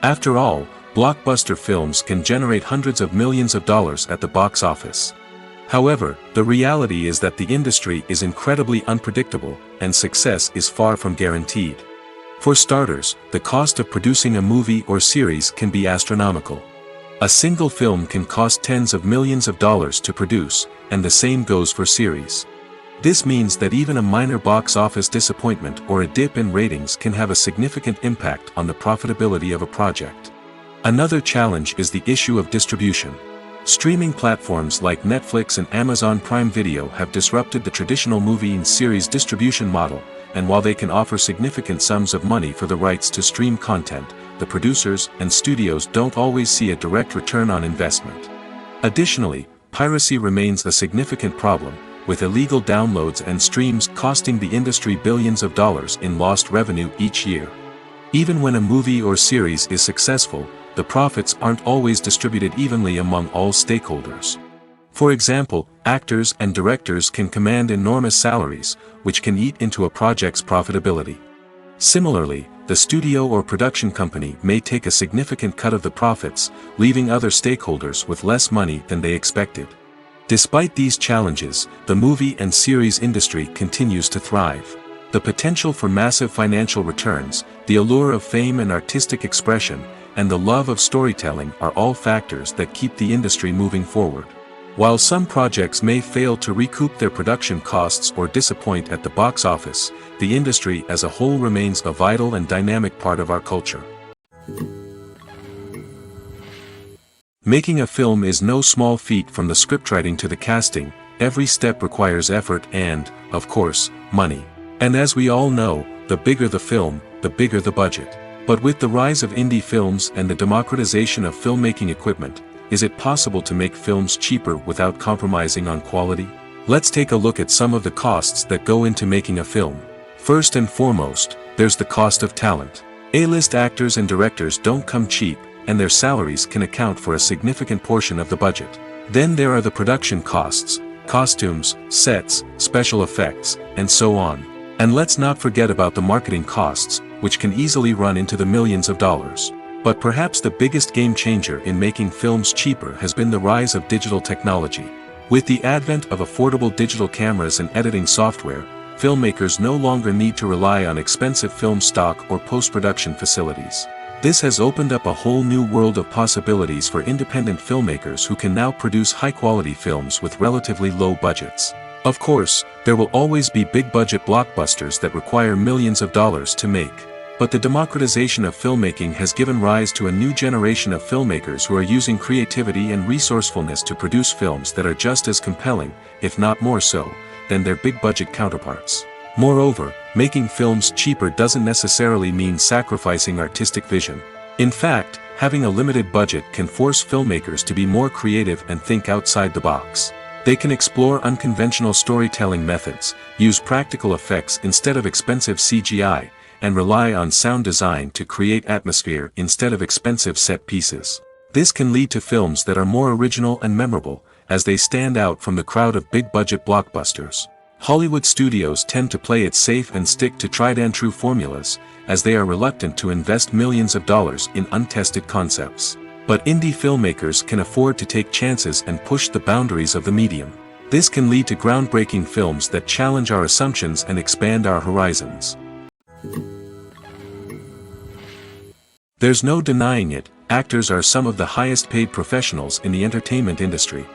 S2: After all, blockbuster films can generate hundreds of millions of dollars at the box office. However, the reality is that the industry is incredibly unpredictable, and success is far from guaranteed. For starters, the cost of producing a movie or series can be astronomical. A single film can cost tens of millions of dollars to produce, and the same goes for series. This means that even a minor box office disappointment or a dip in ratings can have a significant impact on the profitability of a project. Another challenge is the issue of distribution. Streaming platforms like Netflix and Amazon Prime Video have disrupted the traditional movie and series distribution model, and while they can offer significant sums of money for the rights to stream content, the producers and studios don't always see a direct return on investment. Additionally, piracy remains a significant problem, with illegal downloads and streams costing the industry billions of dollars in lost revenue each year. Even when a movie or series is successful, the profits aren't always distributed evenly among all stakeholders. For example, actors and directors can command enormous salaries, which can eat into a project's profitability. Similarly, the studio or production company may take a significant cut of the profits, leaving other stakeholders with less money than they expected. Despite these challenges, the movie and series industry continues to thrive. The potential for massive financial returns, the allure of fame and artistic expression, and the love of storytelling are all factors that keep the industry moving forward. While some projects may fail to recoup their production costs or disappoint at the box office, the industry as a whole remains a vital and dynamic part of our culture. Making a film is no small feat. From the scriptwriting to the casting, every step requires effort and, of course, money. And as we all know, the bigger the film, the bigger the budget. But with the rise of indie films and the democratization of filmmaking equipment, is it possible to make films cheaper without compromising on quality? Let's take a look at some of the costs that go into making a film. First and foremost, there's the cost of talent. A-list actors and directors don't come cheap, and their salaries can account for a significant portion of the budget. Then there are the production costs, costumes, sets, special effects, and so on. And let's not forget about the marketing costs, which can easily run into the millions of dollars. But perhaps the biggest game changer in making films cheaper has been the rise of digital technology. With the advent of affordable digital cameras and editing software, filmmakers no longer need to rely on expensive film stock or post-production facilities. This has opened up a whole new world of possibilities for independent filmmakers who can now produce high-quality films with relatively low budgets. Of course, there will always be big-budget blockbusters that require millions of dollars to make. But the democratization of filmmaking has given rise to a new generation of filmmakers who are using creativity and resourcefulness to produce films that are just as compelling, if not more so, than their big-budget counterparts. Moreover, making films cheaper doesn't necessarily mean sacrificing artistic vision. In fact, having a limited budget can force filmmakers to be more creative and think outside the box. They can explore unconventional storytelling methods, use practical effects instead of expensive CGI, and rely on sound design to create atmosphere instead of expensive set pieces. This can lead to films that are more original and memorable, as they stand out from the crowd of big-budget blockbusters. Hollywood studios tend to play it safe and stick to tried-and-true formulas, as they are reluctant to invest millions of dollars in untested concepts. But indie filmmakers can afford to take chances and push the boundaries of the medium. This can lead to groundbreaking films that challenge our assumptions and expand our horizons. There's no denying it, actors are some of the highest-paid professionals in the entertainment industry.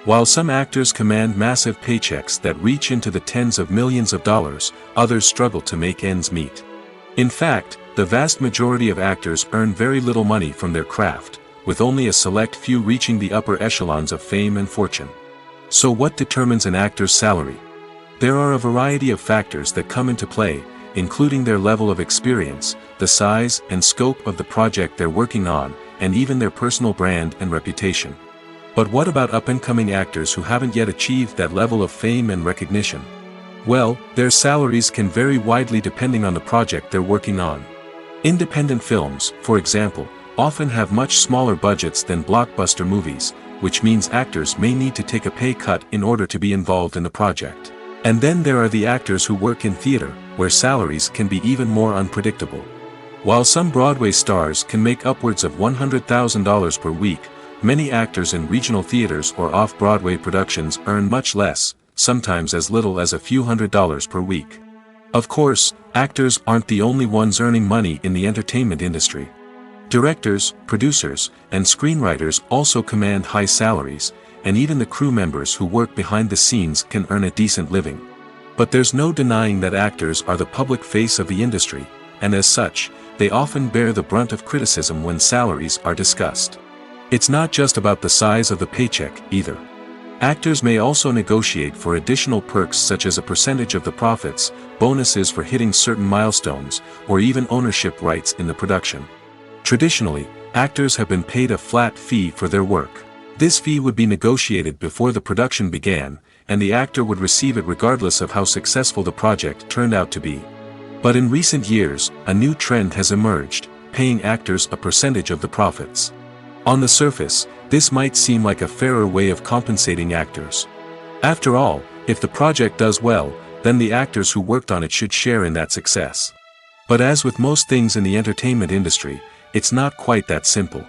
S2: While some actors command massive paychecks that reach into the tens of millions of dollars, others struggle to make ends meet. In fact, the vast majority of actors earn very little money from their craft, with only a select few reaching the upper echelons of fame and fortune. So what determines an actor's salary? There are a variety of factors that come into play, including their level of experience, the size and scope of the project they're working on, and even their personal brand and reputation. But what about up-and-coming actors who haven't yet achieved that level of fame and recognition? Well, their salaries can vary widely depending on the project they're working on. Independent films, for example, often have much smaller budgets than blockbuster movies, which means actors may need to take a pay cut in order to be involved in the project. And then there are the actors who work in theater, where salaries can be even more unpredictable. While some Broadway stars can make upwards of $100,000 per week, many actors in regional theaters or off-Broadway productions earn much less, sometimes as little as a few $100s per week. Of course, actors aren't the only ones earning money in the entertainment industry. Directors, producers, and screenwriters also command high salaries, and even the crew members who work behind the scenes can earn a decent living. But there's no denying that actors are the public face of the industry, and as such, they often bear the brunt of criticism when salaries are discussed. It's not just about the size of the paycheck, either. Actors may also negotiate for additional perks such as a percentage of the profits, bonuses for hitting certain milestones, or even ownership rights in the production. Traditionally, actors have been paid a flat fee for their work. This fee would be negotiated before the production began, and the actor would receive it regardless of how successful the project turned out to be. But in recent years, a new trend has emerged, paying actors a percentage of the profits. On the surface, This might seem like a fairer way of compensating actors. After all, if the project does well, then the actors who worked on it should share in that success. But as with most things in the entertainment industry, it's not quite that simple.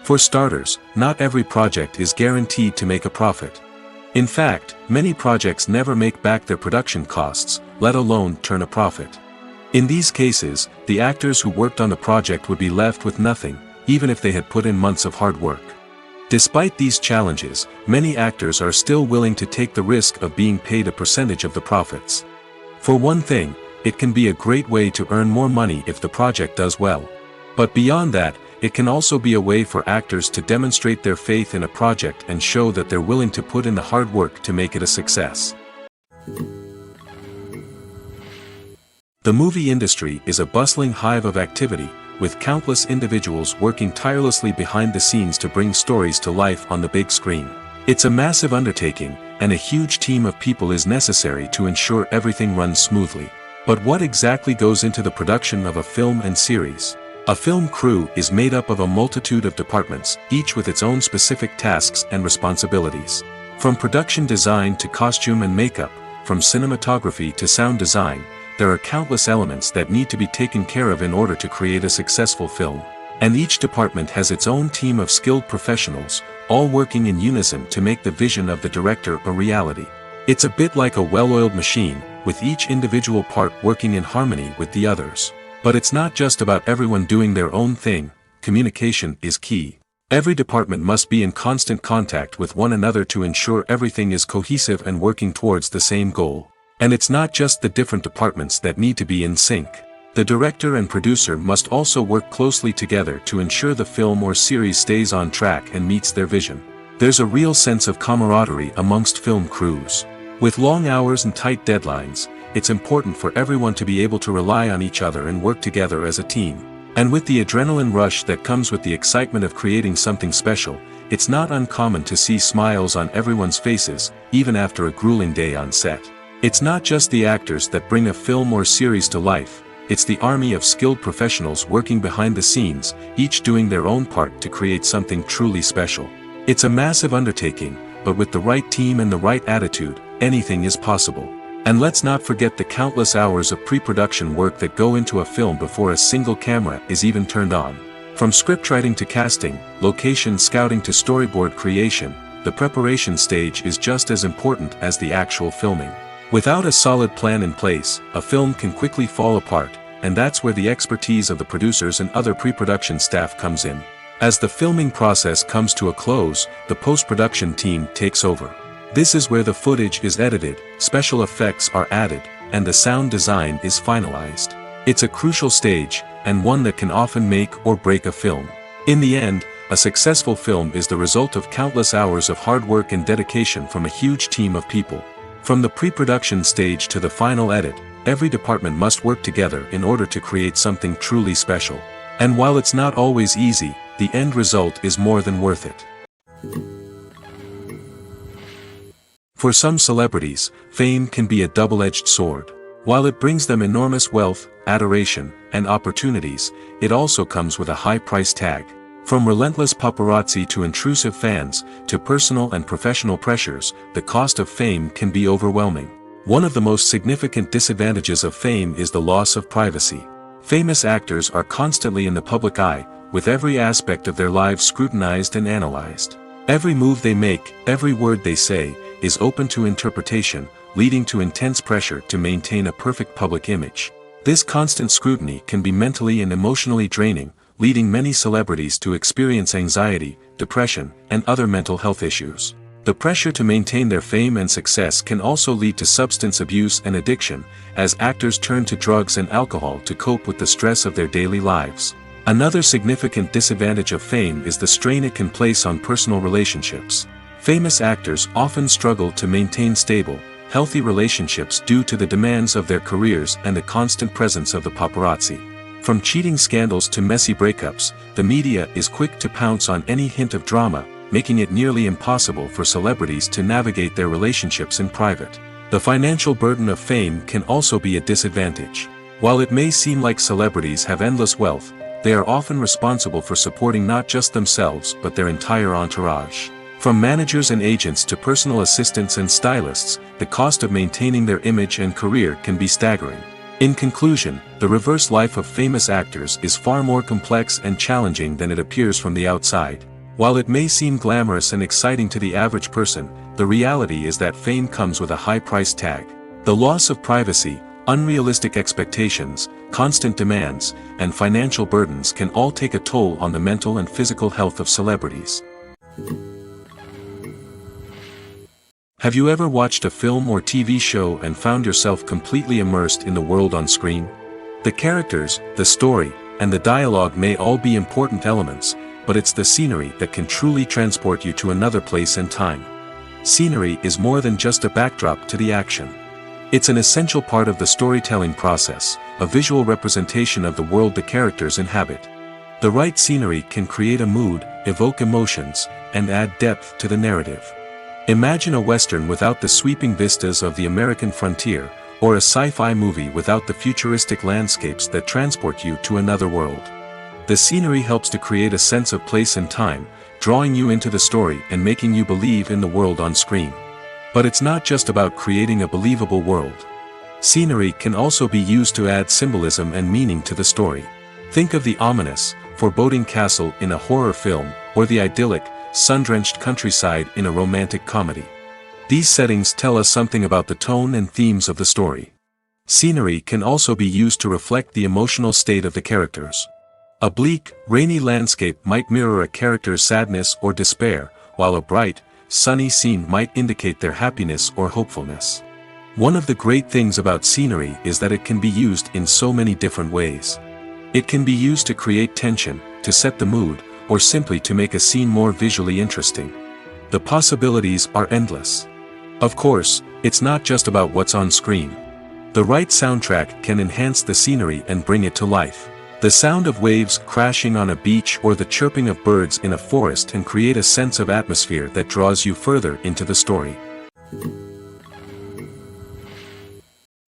S2: For starters, not every project is guaranteed to make a profit. In fact, many projects never make back their production costs, let alone turn a profit. In these cases, the actors who worked on the project would be left with nothing, even if they had put in months of hard work. Despite these challenges, many actors are still willing to take the risk of being paid a percentage of the profits. For one thing, it can be a great way to earn more money if the project does well. But beyond that, it can also be a way for actors to demonstrate their faith in a project and show that they're willing to put in the hard work to make it a success. The movie industry is a bustling hive of activity, with countless individuals working tirelessly behind the scenes to bring stories to life on the big screen. It's a massive undertaking, and a huge team of people is necessary to ensure everything runs smoothly. But what exactly goes into the production of a film and series? A film crew is made up of a multitude of departments, each with its own specific tasks and responsibilities. From production design to costume and makeup, from cinematography to sound design, there are countless elements that need to be taken care of in order to create a successful film. And each department has its own team of skilled professionals, all working in unison to make the vision of the director a reality. It's a bit like a well-oiled machine, with each individual part working in harmony with the others. But it's not just about everyone doing their own thing, communication is key. Every department must be in constant contact with one another to ensure everything is cohesive and working towards the same goal. And it's not just the different departments that need to be in sync. The director and producer must also work closely together to ensure the film or series stays on track and meets their vision. There's a real sense of camaraderie amongst film crews. With long hours and tight deadlines, it's important for everyone to be able to rely on each other and work together as a team. And with the adrenaline rush that comes with the excitement of creating something special, it's not uncommon to see smiles on everyone's faces, even after a grueling day on set. It's not just the actors that bring a film or series to life, it's the army of skilled professionals working behind the scenes, each doing their own part to create something truly special. It's a massive undertaking, but with the right team and the right attitude, anything is possible. And let's not forget the countless hours of pre-production work that go into a film before a single camera is even turned on. From scriptwriting to casting, location scouting to storyboard creation, the preparation stage is just as important as the actual filming. Without a solid plan in place, a film can quickly fall apart, and that's where the expertise of the producers and other pre-production staff comes in. As the filming process comes to a close, the post-production team takes over. This is where the footage is edited, special effects are added, and the sound design is finalized. It's a crucial stage, and one that can often make or break a film. In the end, a successful film is the result of countless hours of hard work and dedication from a huge team of people. From the pre-production stage to the final edit, every department must work together in order to create something truly special. And while it's not always easy, the end result is more than worth it. For some celebrities, fame can be a double-edged sword. While it brings them enormous wealth, adoration, and opportunities, it also comes with a high price tag. From relentless paparazzi to intrusive fans, to personal and professional pressures, the cost of fame can be overwhelming. One of the most significant disadvantages of fame is the loss of privacy. Famous actors are constantly in the public eye, with every aspect of their lives scrutinized and analyzed. Every move they make, every word they say, is open to interpretation, leading to intense pressure to maintain a perfect public image. This constant scrutiny can be mentally and emotionally draining, leading many celebrities to experience anxiety, depression, and other mental health issues. The pressure to maintain their fame and success can also lead to substance abuse and addiction, as actors turn to drugs and alcohol to cope with the stress of their daily lives. Another significant disadvantage of fame is the strain it can place on personal relationships. Famous actors often struggle to maintain stable, healthy relationships due to the demands of their careers and the constant presence of the paparazzi. From cheating scandals to messy breakups, the media is quick to pounce on any hint of drama, making it nearly impossible for celebrities to navigate their relationships in private. The financial burden of fame can also be a disadvantage. While it may seem like celebrities have endless wealth, they are often responsible for supporting not just themselves but their entire entourage. From managers and agents to personal assistants and stylists, the cost of maintaining their image and career can be staggering. In conclusion, the reverse life of famous actors is far more complex and challenging than it appears from the outside. While it may seem glamorous and exciting to the average person, the reality is that fame comes with a high price tag. The loss of privacy, unrealistic expectations, constant demands, and financial burdens can all take a toll on the mental and physical health of celebrities. Have you ever watched a film or TV show and found yourself completely immersed in the world on screen? The characters, the story, and the dialogue may all be important elements, but it's the scenery that can truly transport you to another place and time. Scenery is more than just a backdrop to the action. It's an essential part of the storytelling process, a visual representation of the world the characters inhabit. The right scenery can create a mood, evoke emotions, and add depth to the narrative. Imagine a Western without the sweeping vistas of the American frontier, or a sci-fi movie without the futuristic landscapes that transport you to another world. The scenery helps to create a sense of place and time, drawing you into the story and making you believe in the world on screen. But it's not just about creating a believable world. Scenery can also be used to add symbolism and meaning to the story. Think of the ominous, foreboding castle in a horror film, or the idyllic, sun-drenched countryside in a romantic comedy. These settings tell us something about the tone and themes of the story. Scenery can also be used to reflect the emotional state of the characters. A bleak, rainy landscape might mirror a character's sadness or despair, while a bright, sunny scene might indicate their happiness or hopefulness. One of the great things about scenery is that it can be used in so many different ways. It can be used to create tension, to set the mood, or simply to make a scene more visually interesting. The possibilities are endless. Of course, it's not just about what's on screen. The right soundtrack can enhance the scenery and bring it to life. The sound of waves crashing on a beach or the chirping of birds in a forest can create a sense of atmosphere that draws you further into the story.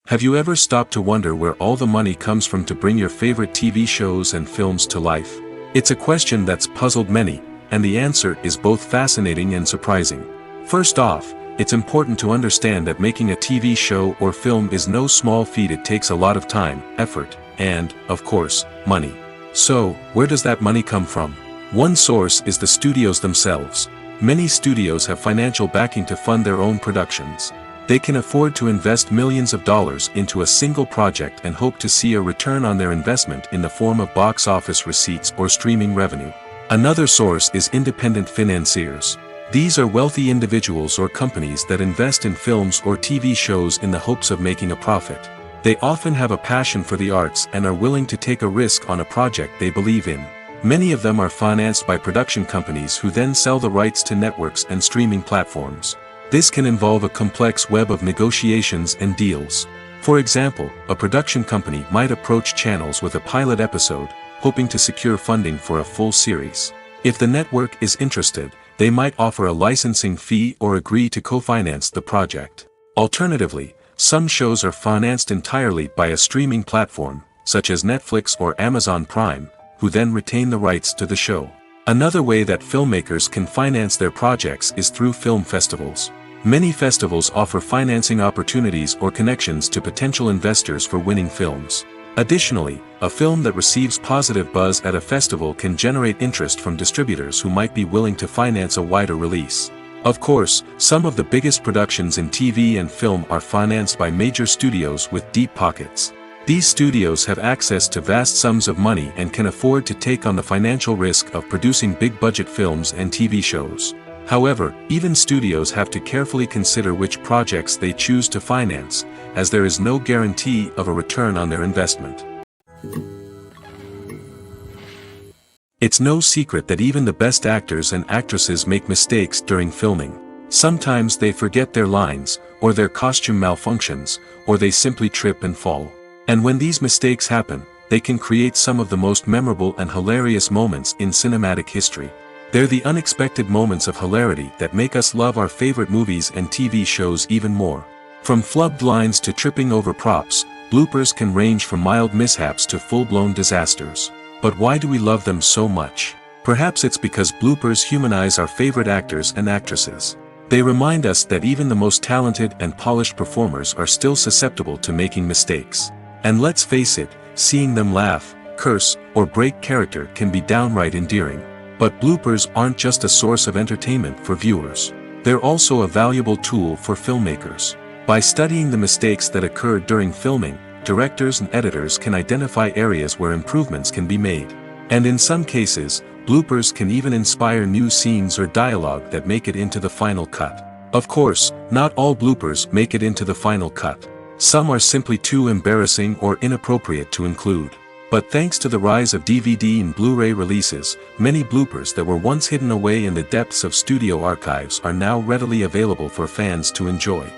S2: Have you ever stopped to wonder where all the money comes from to bring your favorite TV shows and films to life? It's a question that's puzzled many, and the answer is both fascinating and surprising. First off, it's important to understand that making a TV show or film is no small feat. It takes a lot of time, effort, and, of course, money. So, where does that money come from? One source is the studios themselves. Many studios have financial backing to fund their own productions. They can afford to invest millions of dollars into a single project and hope to see a return on their investment in the form of box office receipts or streaming revenue. Another source is independent financiers. These are wealthy individuals or companies that invest in films or TV shows in the hopes of making a profit. They often have a passion for the arts and are willing to take a risk on a project they believe in. Many of them are financed by production companies who then sell the rights to networks and streaming platforms. This can involve a complex web of negotiations and deals. For example, a production company might approach channels with a pilot episode, hoping to secure funding for a full series. If the network is interested, they might offer a licensing fee or agree to co-finance the project. Alternatively, some shows are financed entirely by a streaming platform, such as Netflix or Amazon Prime, who then retain the rights to the show. Another way that filmmakers can finance their projects is through film festivals. Many festivals offer financing opportunities or connections to potential investors for winning films. Additionally, a film that receives positive buzz at a festival can generate interest from distributors who might be willing to finance a wider release. Of course, some of the biggest productions in TV and film are financed by major studios with deep pockets. These studios have access to vast sums of money and can afford to take on the financial risk of producing big-budget films and TV shows. However, even studios have to carefully consider which projects they choose to finance, as there is no guarantee of a return on their investment. It's no secret that even the best actors and actresses make mistakes during filming. Sometimes they forget their lines, or their costume malfunctions, or they simply trip and fall. And when these mistakes happen, they can create some of the most memorable and hilarious moments in cinematic history. They're the unexpected moments of hilarity that make us love our favorite movies and TV shows even more. From flubbed lines to tripping over props, bloopers can range from mild mishaps to full-blown disasters. But why do we love them so much? Perhaps it's because bloopers humanize our favorite actors and actresses. They remind us that even the most talented and polished performers are still susceptible to making mistakes. And let's face it, seeing them laugh, curse, or break character can be downright endearing. But bloopers aren't just a source of entertainment for viewers. They're also a valuable tool for filmmakers. By studying the mistakes that occurred during filming, directors and editors can identify areas where improvements can be made. And in some cases, bloopers can even inspire new scenes or dialogue that make it into the final cut. Of course, not all bloopers make it into the final cut. Some are simply too embarrassing or inappropriate to include. But thanks to the rise of DVD and Blu-ray releases, many bloopers that were once hidden away in the depths of studio archives are now readily available for fans to enjoy.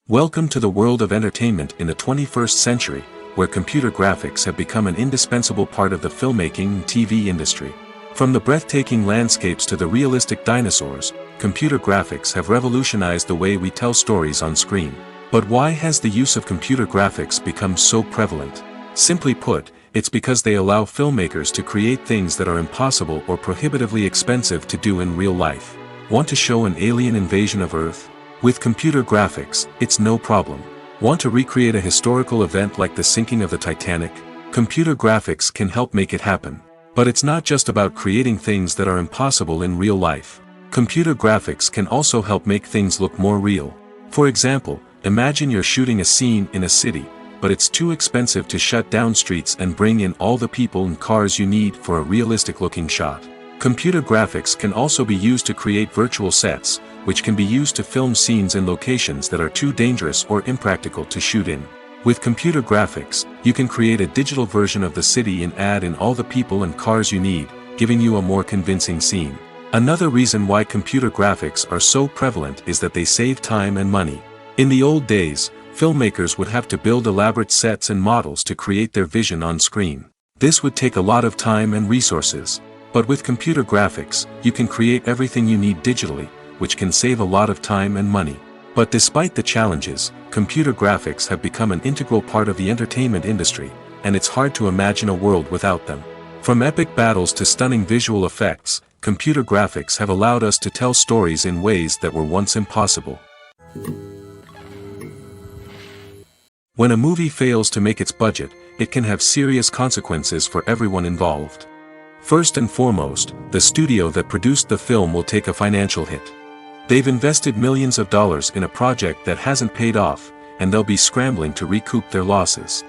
S2: Welcome to the world of entertainment in the 21st century, where computer graphics have become an indispensable part of the filmmaking and TV industry. From the breathtaking landscapes to the realistic dinosaurs, computer graphics have revolutionized the way we tell stories on screen. But why has the use of computer graphics become so prevalent? Simply put, it's because they allow filmmakers to create things that are impossible or prohibitively expensive to do in real life. Want to show an alien invasion of Earth? With computer graphics, it's no problem. Want to recreate a historical event like the sinking of the Titanic? Computer graphics can help make it happen. But it's not just about creating things that are impossible in real life. Computer graphics can also help make things look more real. For example, imagine you're shooting a scene in a city, but it's too expensive to shut down streets and bring in all the people and cars you need for a realistic-looking shot. Computer graphics can also be used to create virtual sets, which can be used to film scenes in locations that are too dangerous or impractical to shoot in. With computer graphics, you can create a digital version of the city and add in all the people and cars you need, giving you a more convincing scene. Another reason why computer graphics are so prevalent is that they save time and money. In the old days, filmmakers would have to build elaborate sets and models to create their vision on screen. This would take a lot of time and resources. But with computer graphics, you can create everything you need digitally, which can save a lot of time and money. But despite the challenges, computer graphics have become an integral part of the entertainment industry, and it's hard to imagine a world without them. From epic battles to stunning visual effects, computer graphics have allowed us to tell stories in ways that were once impossible. When a movie fails to make its budget, it can have serious consequences for everyone involved. First and foremost, the studio that produced the film will take a financial hit. They've invested millions of dollars in a project that hasn't paid off, and they'll be scrambling to recoup their losses.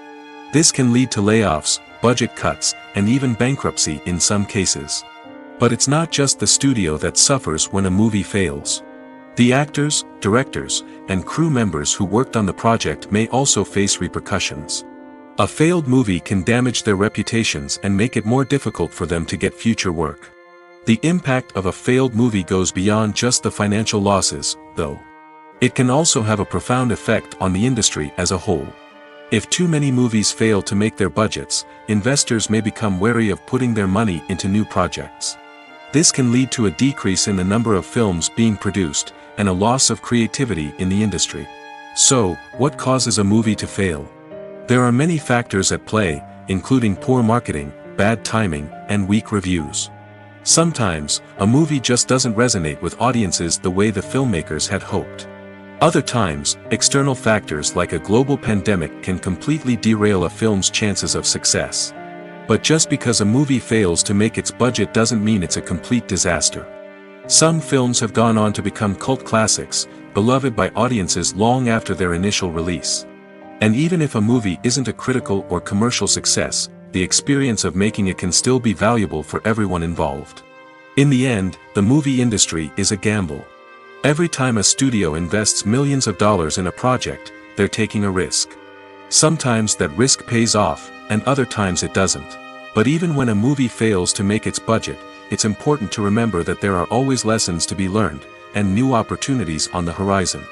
S2: This can lead to layoffs, budget cuts, and even bankruptcy in some cases. But it's not just the studio that suffers when a movie fails. The actors, directors, and crew members who worked on the project may also face repercussions. A failed movie can damage their reputations and make it more difficult for them to get future work. The impact of a failed movie goes beyond just the financial losses, though. It can also have a profound effect on the industry as a whole. If too many movies fail to make their budgets, investors may become wary of putting their money into new projects. This can lead to a decrease in the number of films being produced, and a loss of creativity in the industry. So, what causes a movie to fail? There are many factors at play, including poor marketing, bad timing, and weak reviews. Sometimes, a movie just doesn't resonate with audiences the way the filmmakers had hoped. Other times, external factors like a global pandemic can completely derail a film's chances of success. But just because a movie fails to make its budget doesn't mean it's a complete disaster. Some films have gone on to become cult classics, beloved by audiences long after their initial release. And even if a movie isn't a critical or commercial success, the experience of making it can still be valuable for everyone involved. In the end, the movie industry is a gamble. Every time a studio invests millions of dollars in a project, they're taking a risk. Sometimes that risk pays off, and other times it doesn't. But even when a movie fails to make its budget, it's important to remember that there are always lessons to be learned, and new opportunities on the horizon.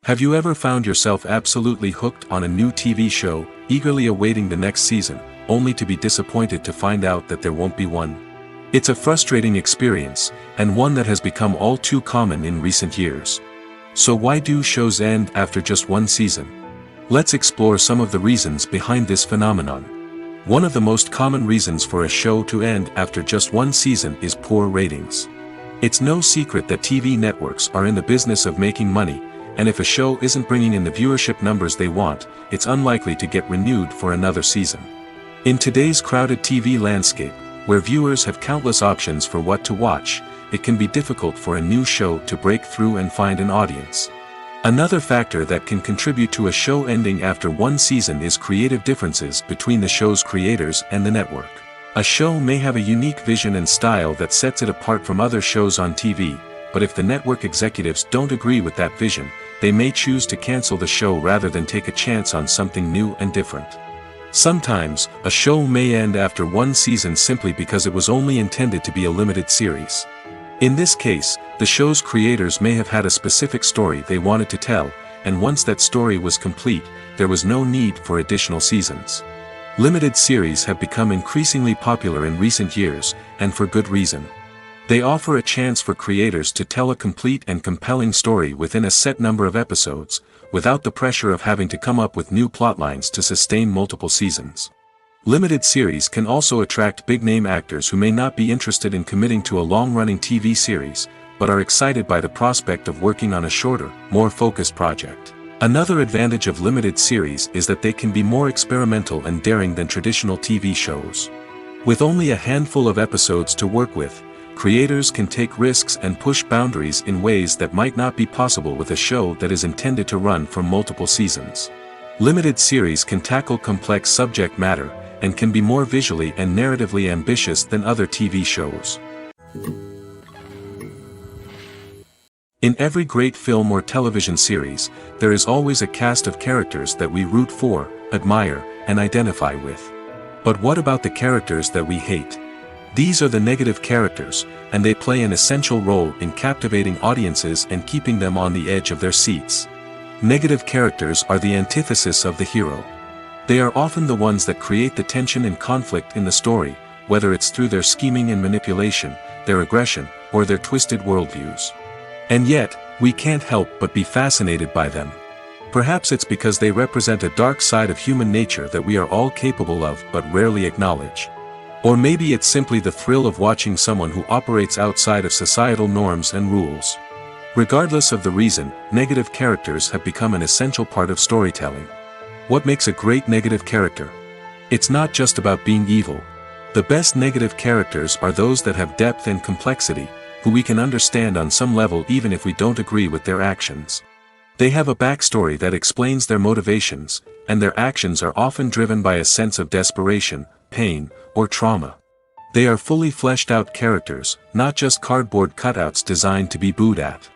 S2: Have you ever found yourself absolutely hooked on a new TV show, eagerly awaiting the next season, only to be disappointed to find out that there won't be one? It's a frustrating experience, and one that has become all too common in recent years. So why do shows end after just one season? Let's explore some of the reasons behind this phenomenon. One of the most common reasons for a show to end after just one season is poor ratings. It's no secret that TV networks are in the business of making money, and if a show isn't bringing in the viewership numbers they want, it's unlikely to get renewed for another season. In today's crowded TV landscape, where viewers have countless options for what to watch, it can be difficult for a new show to break through and find an audience. Another factor that can contribute to a show ending after one season is creative differences between the show's creators and the network. A show may have a unique vision and style that sets it apart from other shows on TV, but if the network executives don't agree with that vision, they may choose to cancel the show rather than take a chance on something new and different. Sometimes, a show may end after one season simply because it was only intended to be a limited series. In this case, the show's creators may have had a specific story they wanted to tell, and once that story was complete, there was no need for additional seasons. Limited series have become increasingly popular in recent years, and for good reason. They offer a chance for creators to tell a complete and compelling story within a set number of episodes, without the pressure of having to come up with new plotlines to sustain multiple seasons. Limited series can also attract big-name actors who may not be interested in committing to a long-running TV series, but are excited by the prospect of working on a shorter, more focused project. Another advantage of limited series is that they can be more experimental and daring than traditional TV shows. With only a handful of episodes to work with, creators can take risks and push boundaries in ways that might not be possible with a show that is intended to run for multiple seasons. Limited series can tackle complex subject matter, and can be more visually and narratively ambitious than other TV shows. In every great film or television series, there is always a cast of characters that we root for, admire, and identify with. But what about the characters that we hate? These are the negative characters, and they play an essential role in captivating audiences and keeping them on the edge of their seats. Negative characters are the antithesis of the hero. They are often the ones that create the tension and conflict in the story, whether it's through their scheming and manipulation, their aggression, or their twisted worldviews. And yet, we can't help but be fascinated by them. Perhaps it's because they represent a dark side of human nature that we are all capable of but rarely acknowledge. Or maybe it's simply the thrill of watching someone who operates outside of societal norms and rules. Regardless of the reason, negative characters have become an essential part of storytelling. What makes a great negative character? It's not just about being evil. The best negative characters are those that have depth and complexity, who we can understand on some level even if we don't agree with their actions. They have a backstory that explains their motivations, and their actions are often driven by a sense of desperation, pain, or trauma. They are fully fleshed out characters, not just cardboard cutouts designed to be booed at.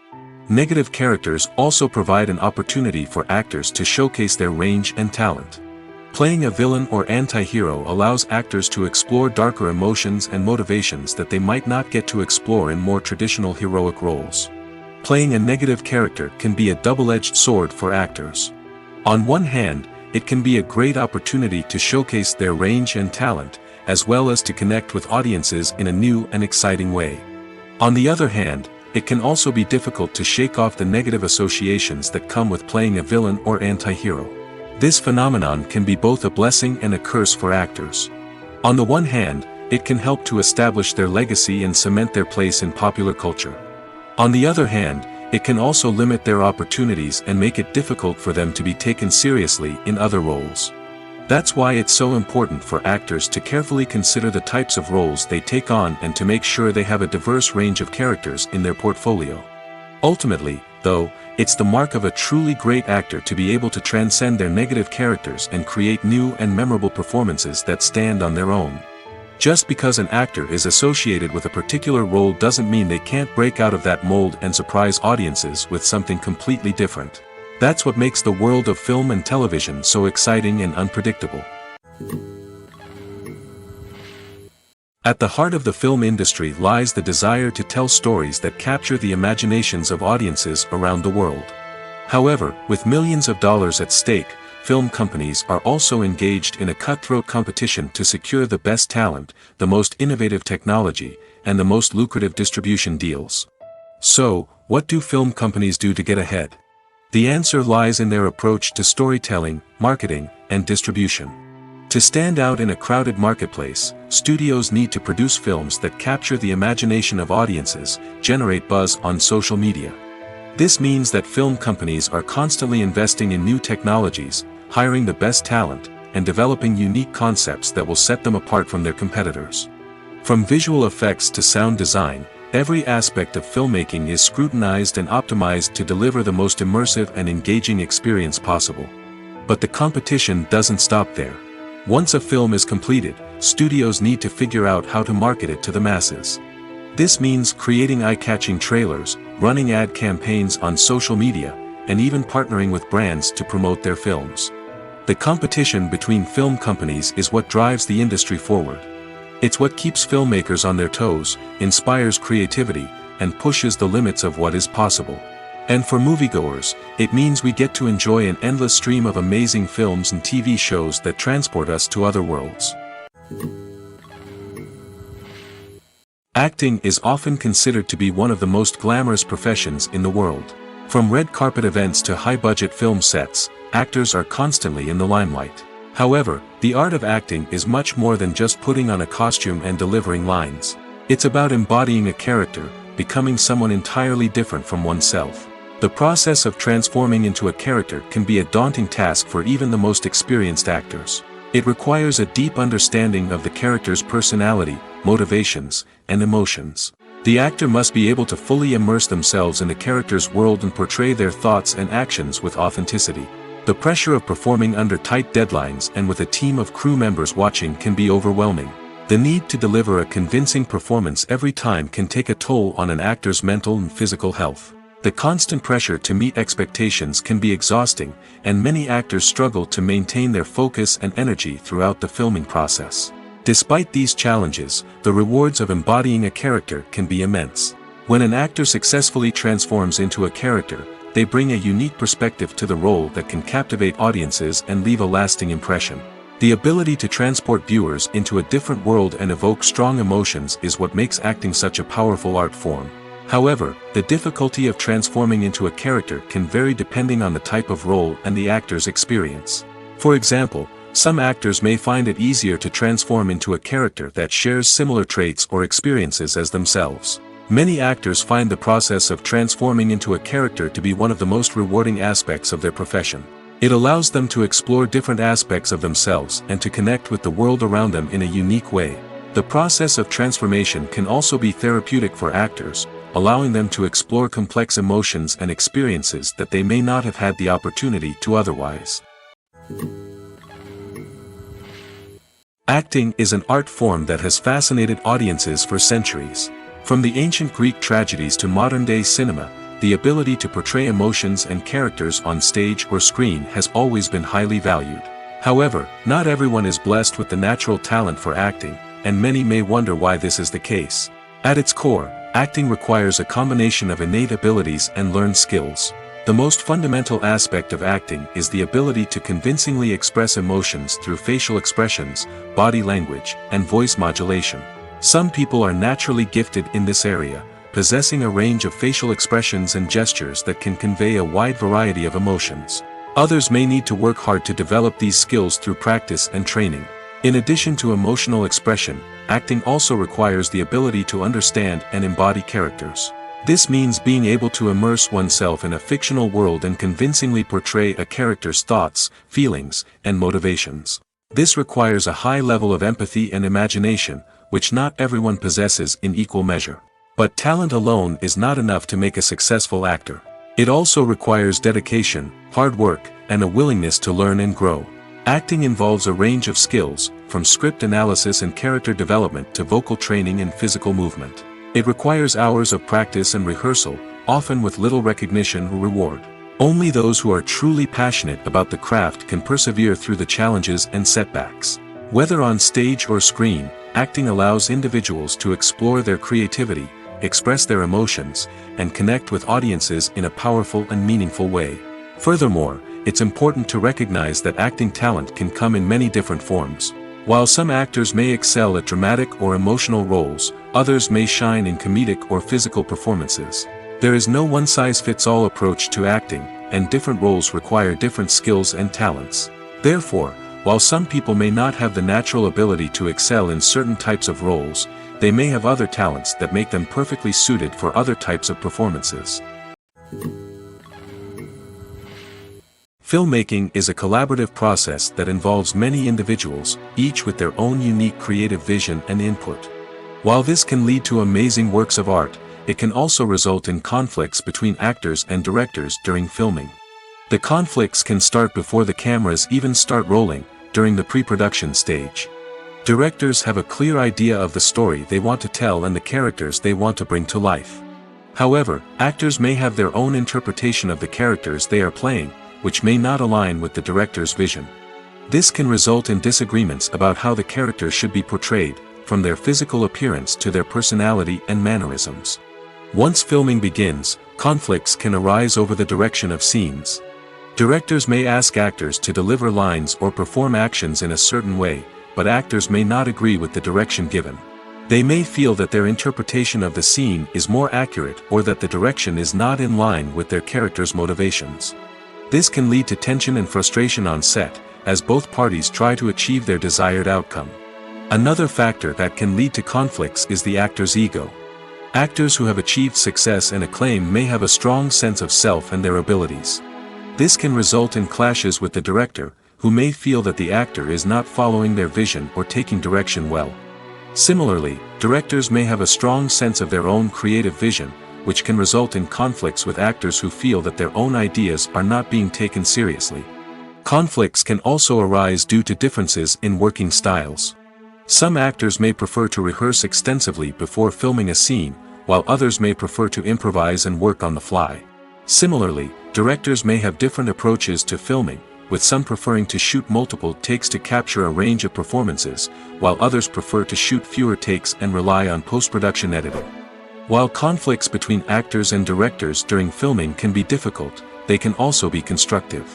S2: Negative characters also provide an opportunity for actors to showcase their range and talent. Playing a villain or anti-hero allows actors to explore darker emotions and motivations that they might not get to explore in more traditional heroic roles. Playing a negative character can be a double-edged sword for actors. On one hand, it can be a great opportunity to showcase their range and talent, as well as to connect with audiences in a new and exciting way. On the other hand, it can also be difficult to shake off the negative associations that come with playing a villain or anti-hero. This phenomenon can be both a blessing and a curse for actors. On the one hand, it can help to establish their legacy and cement their place in popular culture. On the other hand, it can also limit their opportunities and make it difficult for them to be taken seriously in other roles. That's why it's so important for actors to carefully consider the types of roles they take on and to make sure they have a diverse range of characters in their portfolio. Ultimately, though, it's the mark of a truly great actor to be able to transcend their negative characters and create new and memorable performances that stand on their own. Just because an actor is associated with a particular role doesn't mean they can't break out of that mold and surprise audiences with something completely different. That's what makes the world of film and television so exciting and unpredictable. At the heart of the film industry lies the desire to tell stories that capture the imaginations of audiences around the world. However, with millions of dollars at stake, film companies are also engaged in a cutthroat competition to secure the best talent, the most innovative technology, and the most lucrative distribution deals. So, what do film companies do to get ahead? The answer lies in their approach to storytelling, marketing, and distribution. To stand out in a crowded marketplace, studios need to produce films that capture the imagination of audiences, generate buzz on social media. This means that film companies are constantly investing in new technologies, hiring the best talent, and developing unique concepts that will set them apart from their competitors. From visual effects to sound design, every aspect of filmmaking is scrutinized and optimized to deliver the most immersive and engaging experience possible. But the competition doesn't stop there. Once a film is completed, studios need to figure out how to market it to the masses. This means creating eye-catching trailers, running ad campaigns on social media, and even partnering with brands to promote their films. The competition between film companies is what drives the industry forward. It's what keeps filmmakers on their toes, inspires creativity, and pushes the limits of what is possible. And for moviegoers, it means we get to enjoy an endless stream of amazing films and TV shows that transport us to other worlds. Acting is often considered to be one of the most glamorous professions in the world. From red carpet events to high-budget film sets, actors are constantly in the limelight. However, the art of acting is much more than just putting on a costume and delivering lines. It's about embodying a character, becoming someone entirely different from oneself. The process of transforming into a character can be a daunting task for even the most experienced actors. It requires a deep understanding of the character's personality, motivations, and emotions. The actor must be able to fully immerse themselves in the character's world and portray their thoughts and actions with authenticity. The pressure of performing under tight deadlines and with a team of crew members watching can be overwhelming. The need to deliver a convincing performance every time can take a toll on an actor's mental and physical health. The constant pressure to meet expectations can be exhausting, and many actors struggle to maintain their focus and energy throughout the filming process. Despite these challenges, the rewards of embodying a character can be immense. When an actor successfully transforms into a character, they bring a unique perspective to the role that can captivate audiences and leave a lasting impression. The ability to transport viewers into a different world and evoke strong emotions is what makes acting such a powerful art form. However, the difficulty of transforming into a character can vary depending on the type of role and the actor's experience. For example, some actors may find it easier to transform into a character that shares similar traits or experiences as themselves. Many actors find the process of transforming into a character to be one of the most rewarding aspects of their profession. It allows them to explore different aspects of themselves and to connect with the world around them in a unique way. The process of transformation can also be therapeutic for actors, allowing them to explore complex emotions and experiences that they may not have had the opportunity to otherwise. Acting is an art form that has fascinated audiences for centuries. From the ancient Greek tragedies to modern-day cinema, the ability to portray emotions and characters on stage or screen has always been highly valued. However, not everyone is blessed with the natural talent for acting, and many may wonder why this is the case. At its core, acting requires a combination of innate abilities and learned skills. The most fundamental aspect of acting is the ability to convincingly express emotions through facial expressions, body language, and voice modulation. Some people are naturally gifted in this area, possessing a range of facial expressions and gestures that can convey a wide variety of emotions. Others may need to work hard to develop these skills through practice and training. In addition to emotional expression, acting also requires the ability to understand and embody characters. This means being able to immerse oneself in a fictional world and convincingly portray a character's thoughts, feelings, and motivations. This requires a high level of empathy and imagination, which not everyone possesses in equal measure. But talent alone is not enough to make a successful actor. It also requires dedication, hard work, and a willingness to learn and grow. Acting involves a range of skills, from script analysis and character development to vocal training and physical movement. It requires hours of practice and rehearsal, often with little recognition or reward. Only those who are truly passionate about the craft can persevere through the challenges and setbacks. Whether on stage or screen, acting allows individuals to explore their creativity, express their emotions, and connect with audiences in a powerful and meaningful way. Furthermore, it's important to recognize that acting talent can come in many different forms. While some actors may excel at dramatic or emotional roles, others may shine in comedic or physical performances. There is no one-size-fits-all approach to acting, and different roles require different skills and talents. Therefore, while some people may not have the natural ability to excel in certain types of roles, they may have other talents that make them perfectly suited for other types of performances. Filmmaking is a collaborative process that involves many individuals, each with their own unique creative vision and input. While this can lead to amazing works of art, it can also result in conflicts between actors and directors during filming. The conflicts can start before the cameras even start rolling, during the pre-production stage. Directors have a clear idea of the story they want to tell and the characters they want to bring to life. However, actors may have their own interpretation of the characters they are playing, which may not align with the director's vision. This can result in disagreements about how the characters should be portrayed, from their physical appearance to their personality and mannerisms. Once filming begins, conflicts can arise over the direction of scenes. Directors may ask actors to deliver lines or perform actions in a certain way, but actors may not agree with the direction given. They may feel that their interpretation of the scene is more accurate or that the direction is not in line with their character's motivations. This can lead to tension and frustration on set, as both parties try to achieve their desired outcome. Another factor that can lead to conflicts is the actor's ego. Actors who have achieved success and acclaim may have a strong sense of self and their abilities. This can result in clashes with the director, who may feel that the actor is not following their vision or taking direction well. Similarly, directors may have a strong sense of their own creative vision, which can result in conflicts with actors who feel that their own ideas are not being taken seriously. Conflicts can also arise due to differences in working styles. Some actors may prefer to rehearse extensively before filming a scene, while others may prefer to improvise and work on the fly. Similarly, directors may have different approaches to filming, with some preferring to shoot multiple takes to capture a range of performances, while others prefer to shoot fewer takes and rely on post-production editing. While conflicts between actors and directors during filming can be difficult, they can also be constructive.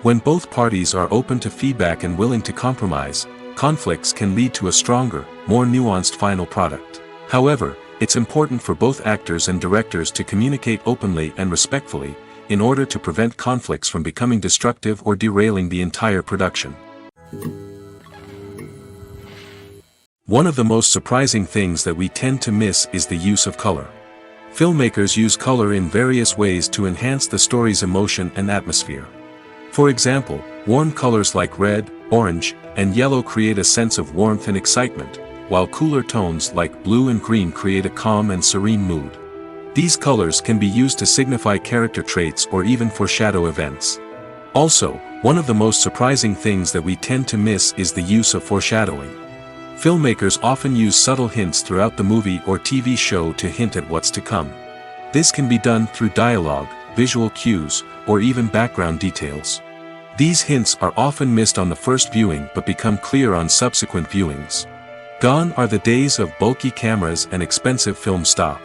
S2: When both parties are open to feedback and willing to compromise, conflicts can lead to a stronger, more nuanced final product. However, it's important for both actors and directors to communicate openly and respectfully, in order to prevent conflicts from becoming destructive or derailing the entire production. One of the most surprising things that we tend to miss is the use of color. Filmmakers use color in various ways to enhance the story's emotion and atmosphere. For example, warm colors like red, orange, and yellow create a sense of warmth and excitement, while cooler tones like blue and green create a calm and serene mood. These colors can be used to signify character traits or even foreshadow events. Also, one of the most surprising things that we tend to miss is the use of foreshadowing. Filmmakers often use subtle hints throughout the movie or TV show to hint at what's to come. This can be done through dialogue, visual cues, or even background details. These hints are often missed on the first viewing but become clear on subsequent viewings. Gone are the days of bulky cameras and expensive film stock.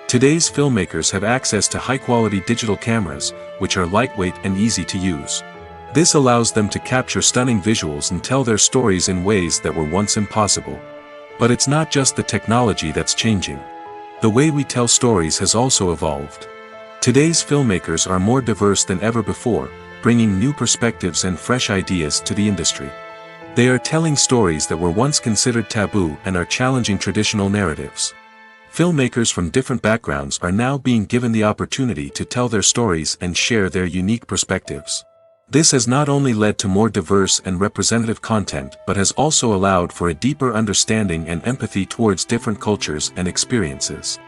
S2: Today's filmmakers have access to high-quality digital cameras, which are lightweight and easy to use. This allows them to capture stunning visuals and tell their stories in ways that were once impossible. But it's not just the technology that's changing. The way we tell stories has also evolved. Today's filmmakers are more diverse than ever before, bringing new perspectives and fresh ideas to the industry. They are telling stories that were once considered taboo and are challenging traditional narratives. Filmmakers from different backgrounds are now being given the opportunity to tell their stories and share their unique perspectives. This has not only led to more diverse and representative content but has also allowed for a deeper understanding and empathy towards different cultures and experiences.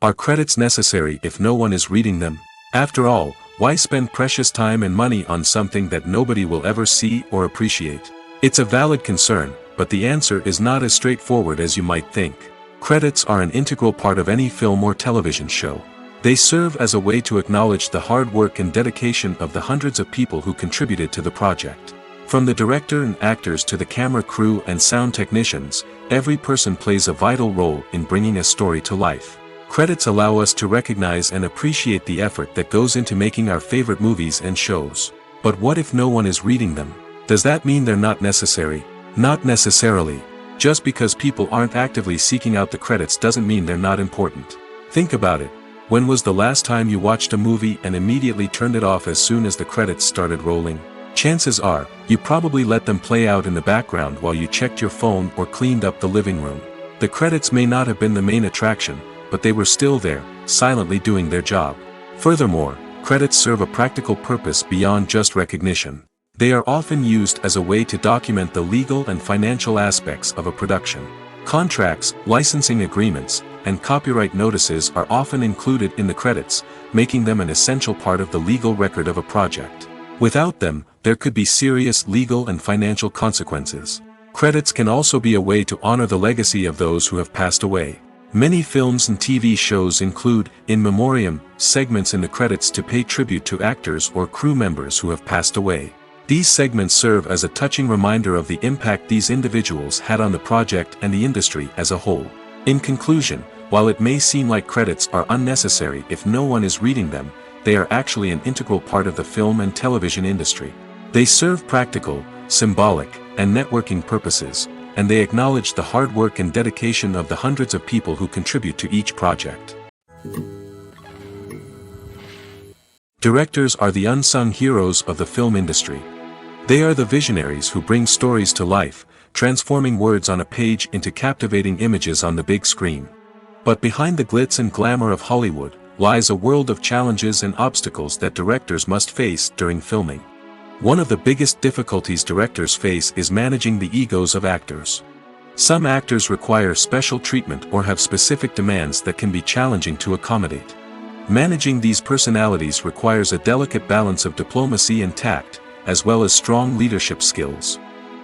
S2: Are credits necessary if no one is reading them? After all, why spend precious time and money on something that nobody will ever see or appreciate? It's a valid concern, but the answer is not as straightforward as you might think. Credits are an integral part of any film or television show. They serve as a way to acknowledge the hard work and dedication of the hundreds of people who contributed to the project. From the director and actors to the camera crew and sound technicians, every person plays a vital role in bringing a story to life. Credits allow us to recognize and appreciate the effort that goes into making our favorite movies and shows. But what if no one is reading them? Does that mean they're not necessary? Not necessarily. Just because people aren't actively seeking out the credits doesn't mean they're not important. Think about it. When was the last time you watched a movie and immediately turned it off as soon as the credits started rolling? Chances are, you probably let them play out in the background while you checked your phone or cleaned up the living room. The credits may not have been the main attraction, but they were still there, silently doing their job. Furthermore, credits serve a practical purpose beyond just recognition. They are often used as a way to document the legal and financial aspects of a production. Contracts, licensing agreements, and copyright notices are often included in the credits, making them an essential part of the legal record of a project. Without them, there could be serious legal and financial consequences. Credits can also be a way to honor the legacy of those who have passed away. Many films and TV shows include, in memoriam, segments in the credits to pay tribute to actors or crew members who have passed away. These segments serve as a touching reminder of the impact these individuals had on the project and the industry as a whole. In conclusion, while it may seem like credits are unnecessary if no one is reading them, they are actually an integral part of the film and television industry. They serve practical, symbolic, and networking purposes, and they acknowledge the hard work and dedication of the hundreds of people who contribute to each project. Directors are the unsung heroes of the film industry. They are the visionaries who bring stories to life, transforming words on a page into captivating images on the big screen. But behind the glitz and glamour of Hollywood, lies a world of challenges and obstacles that directors must face during filming. One of the biggest difficulties directors face is managing the egos of actors. Some actors require special treatment or have specific demands that can be challenging to accommodate. Managing these personalities requires a delicate balance of diplomacy and tact, as well as strong leadership skills.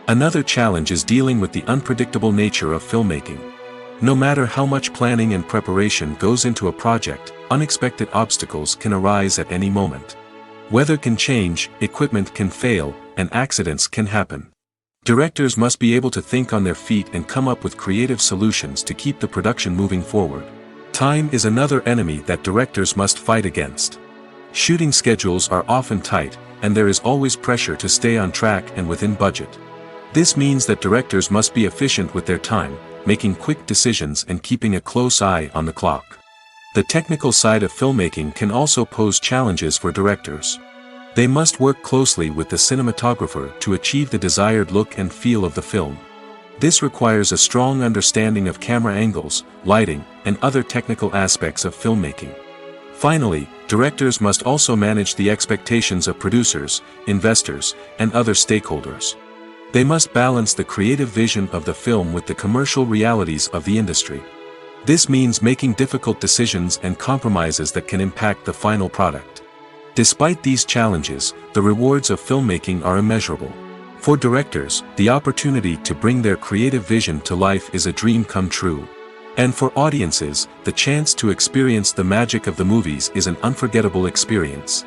S2: Another challenge is dealing with the unpredictable nature of filmmaking. No matter how much planning and preparation goes into a project, unexpected obstacles can arise at any moment. Weather can change, equipment can fail, and accidents can happen. Directors must be able to think on their feet and come up with creative solutions to keep the production moving forward. Time is another enemy that directors must fight against. Shooting schedules are often tight, and there is always pressure to stay on track and within budget. This means that directors must be efficient with their time, making quick decisions and keeping a close eye on the clock. The technical side of filmmaking can also pose challenges for directors. They must work closely with the cinematographer to achieve the desired look and feel of the film. This requires a strong understanding of camera angles, lighting, and other technical aspects of filmmaking. Finally, directors must also manage the expectations of producers, investors, and other stakeholders. They must balance the creative vision of the film with the commercial realities of the industry. This means making difficult decisions and compromises that can impact the final product. Despite these challenges, the rewards of filmmaking are immeasurable. For directors, the opportunity to bring their creative vision to life is a dream come true. And for audiences, the chance to experience the magic of the movies is an unforgettable experience.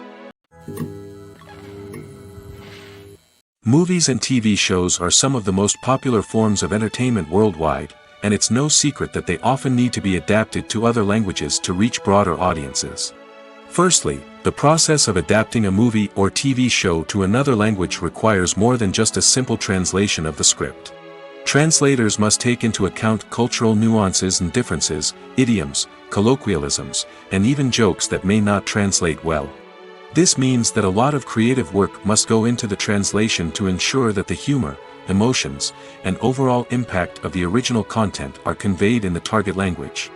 S2: Movies and TV shows are some of the most popular forms of entertainment worldwide, and it's no secret that they often need to be adapted to other languages to reach broader audiences. Firstly, the process of adapting a movie or TV show to another language requires more than just a simple translation of the script. Translators must take into account cultural nuances and differences, idioms, colloquialisms, and even jokes that may not translate well. This means that a lot of creative work must go into the translation to ensure that the humor, emotions, and overall impact of the original content are conveyed in the target language.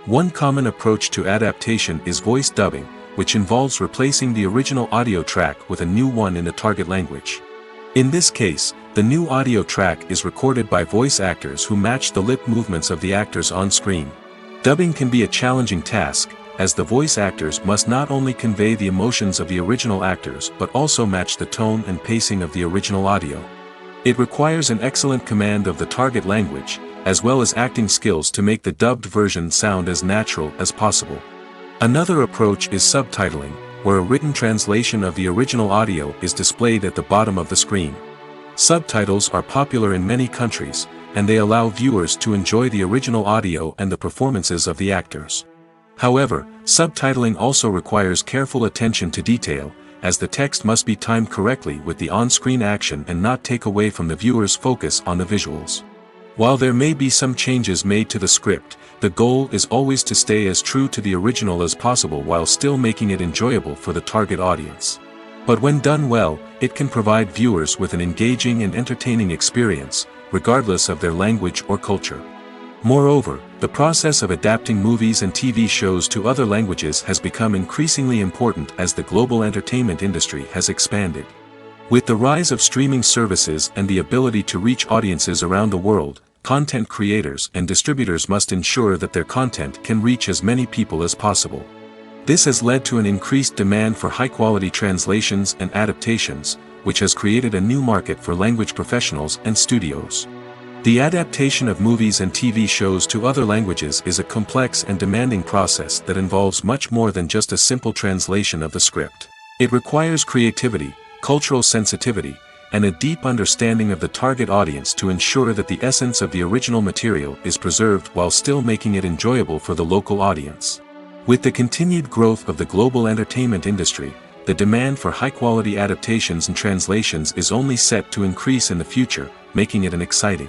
S2: One common approach to adaptation is voice dubbing, which involves replacing the original audio track with a new one in the target language. In this case, the new audio track is recorded by voice actors who match the lip movements of the actors on screen. Dubbing can be a challenging task, as the voice actors must not only convey the emotions of the original actors but also match the tone and pacing of the original audio. It requires an excellent command of the target language, as well as acting skills to make the dubbed version sound as natural as possible. Another approach is subtitling, where a written translation of the original audio is displayed at the bottom of the screen. Subtitles are popular in many countries, and they allow viewers to enjoy the original audio and the performances of the actors. However, subtitling also requires careful attention to detail, as the text must be timed correctly with the on-screen action and not take away from the viewer's focus on the visuals. While there may be some changes made to the script, the goal is always to stay as true to the original as possible while still making it enjoyable for the target audience. But when done well, it can provide viewers with an engaging and entertaining experience, regardless of their language or culture. Moreover, the process of adapting movies and TV shows to other languages has become increasingly important as the global entertainment industry has expanded. With the rise of streaming services and the ability to reach audiences around the world, content creators and distributors must ensure that their content can reach as many people as possible. This has led to an increased demand for high-quality translations and adaptations, which has created a new market for language professionals and studios. The adaptation of movies and TV shows to other languages is a complex and demanding process that involves much more than just a simple translation of the script. It requires creativity, cultural sensitivity, and a deep understanding of the target audience to ensure that the essence of the original material is preserved while still making it enjoyable for the local audience. With the continued growth of the global entertainment industry, the demand for high-quality adaptations and translations is only set to increase in the future, making it an exciting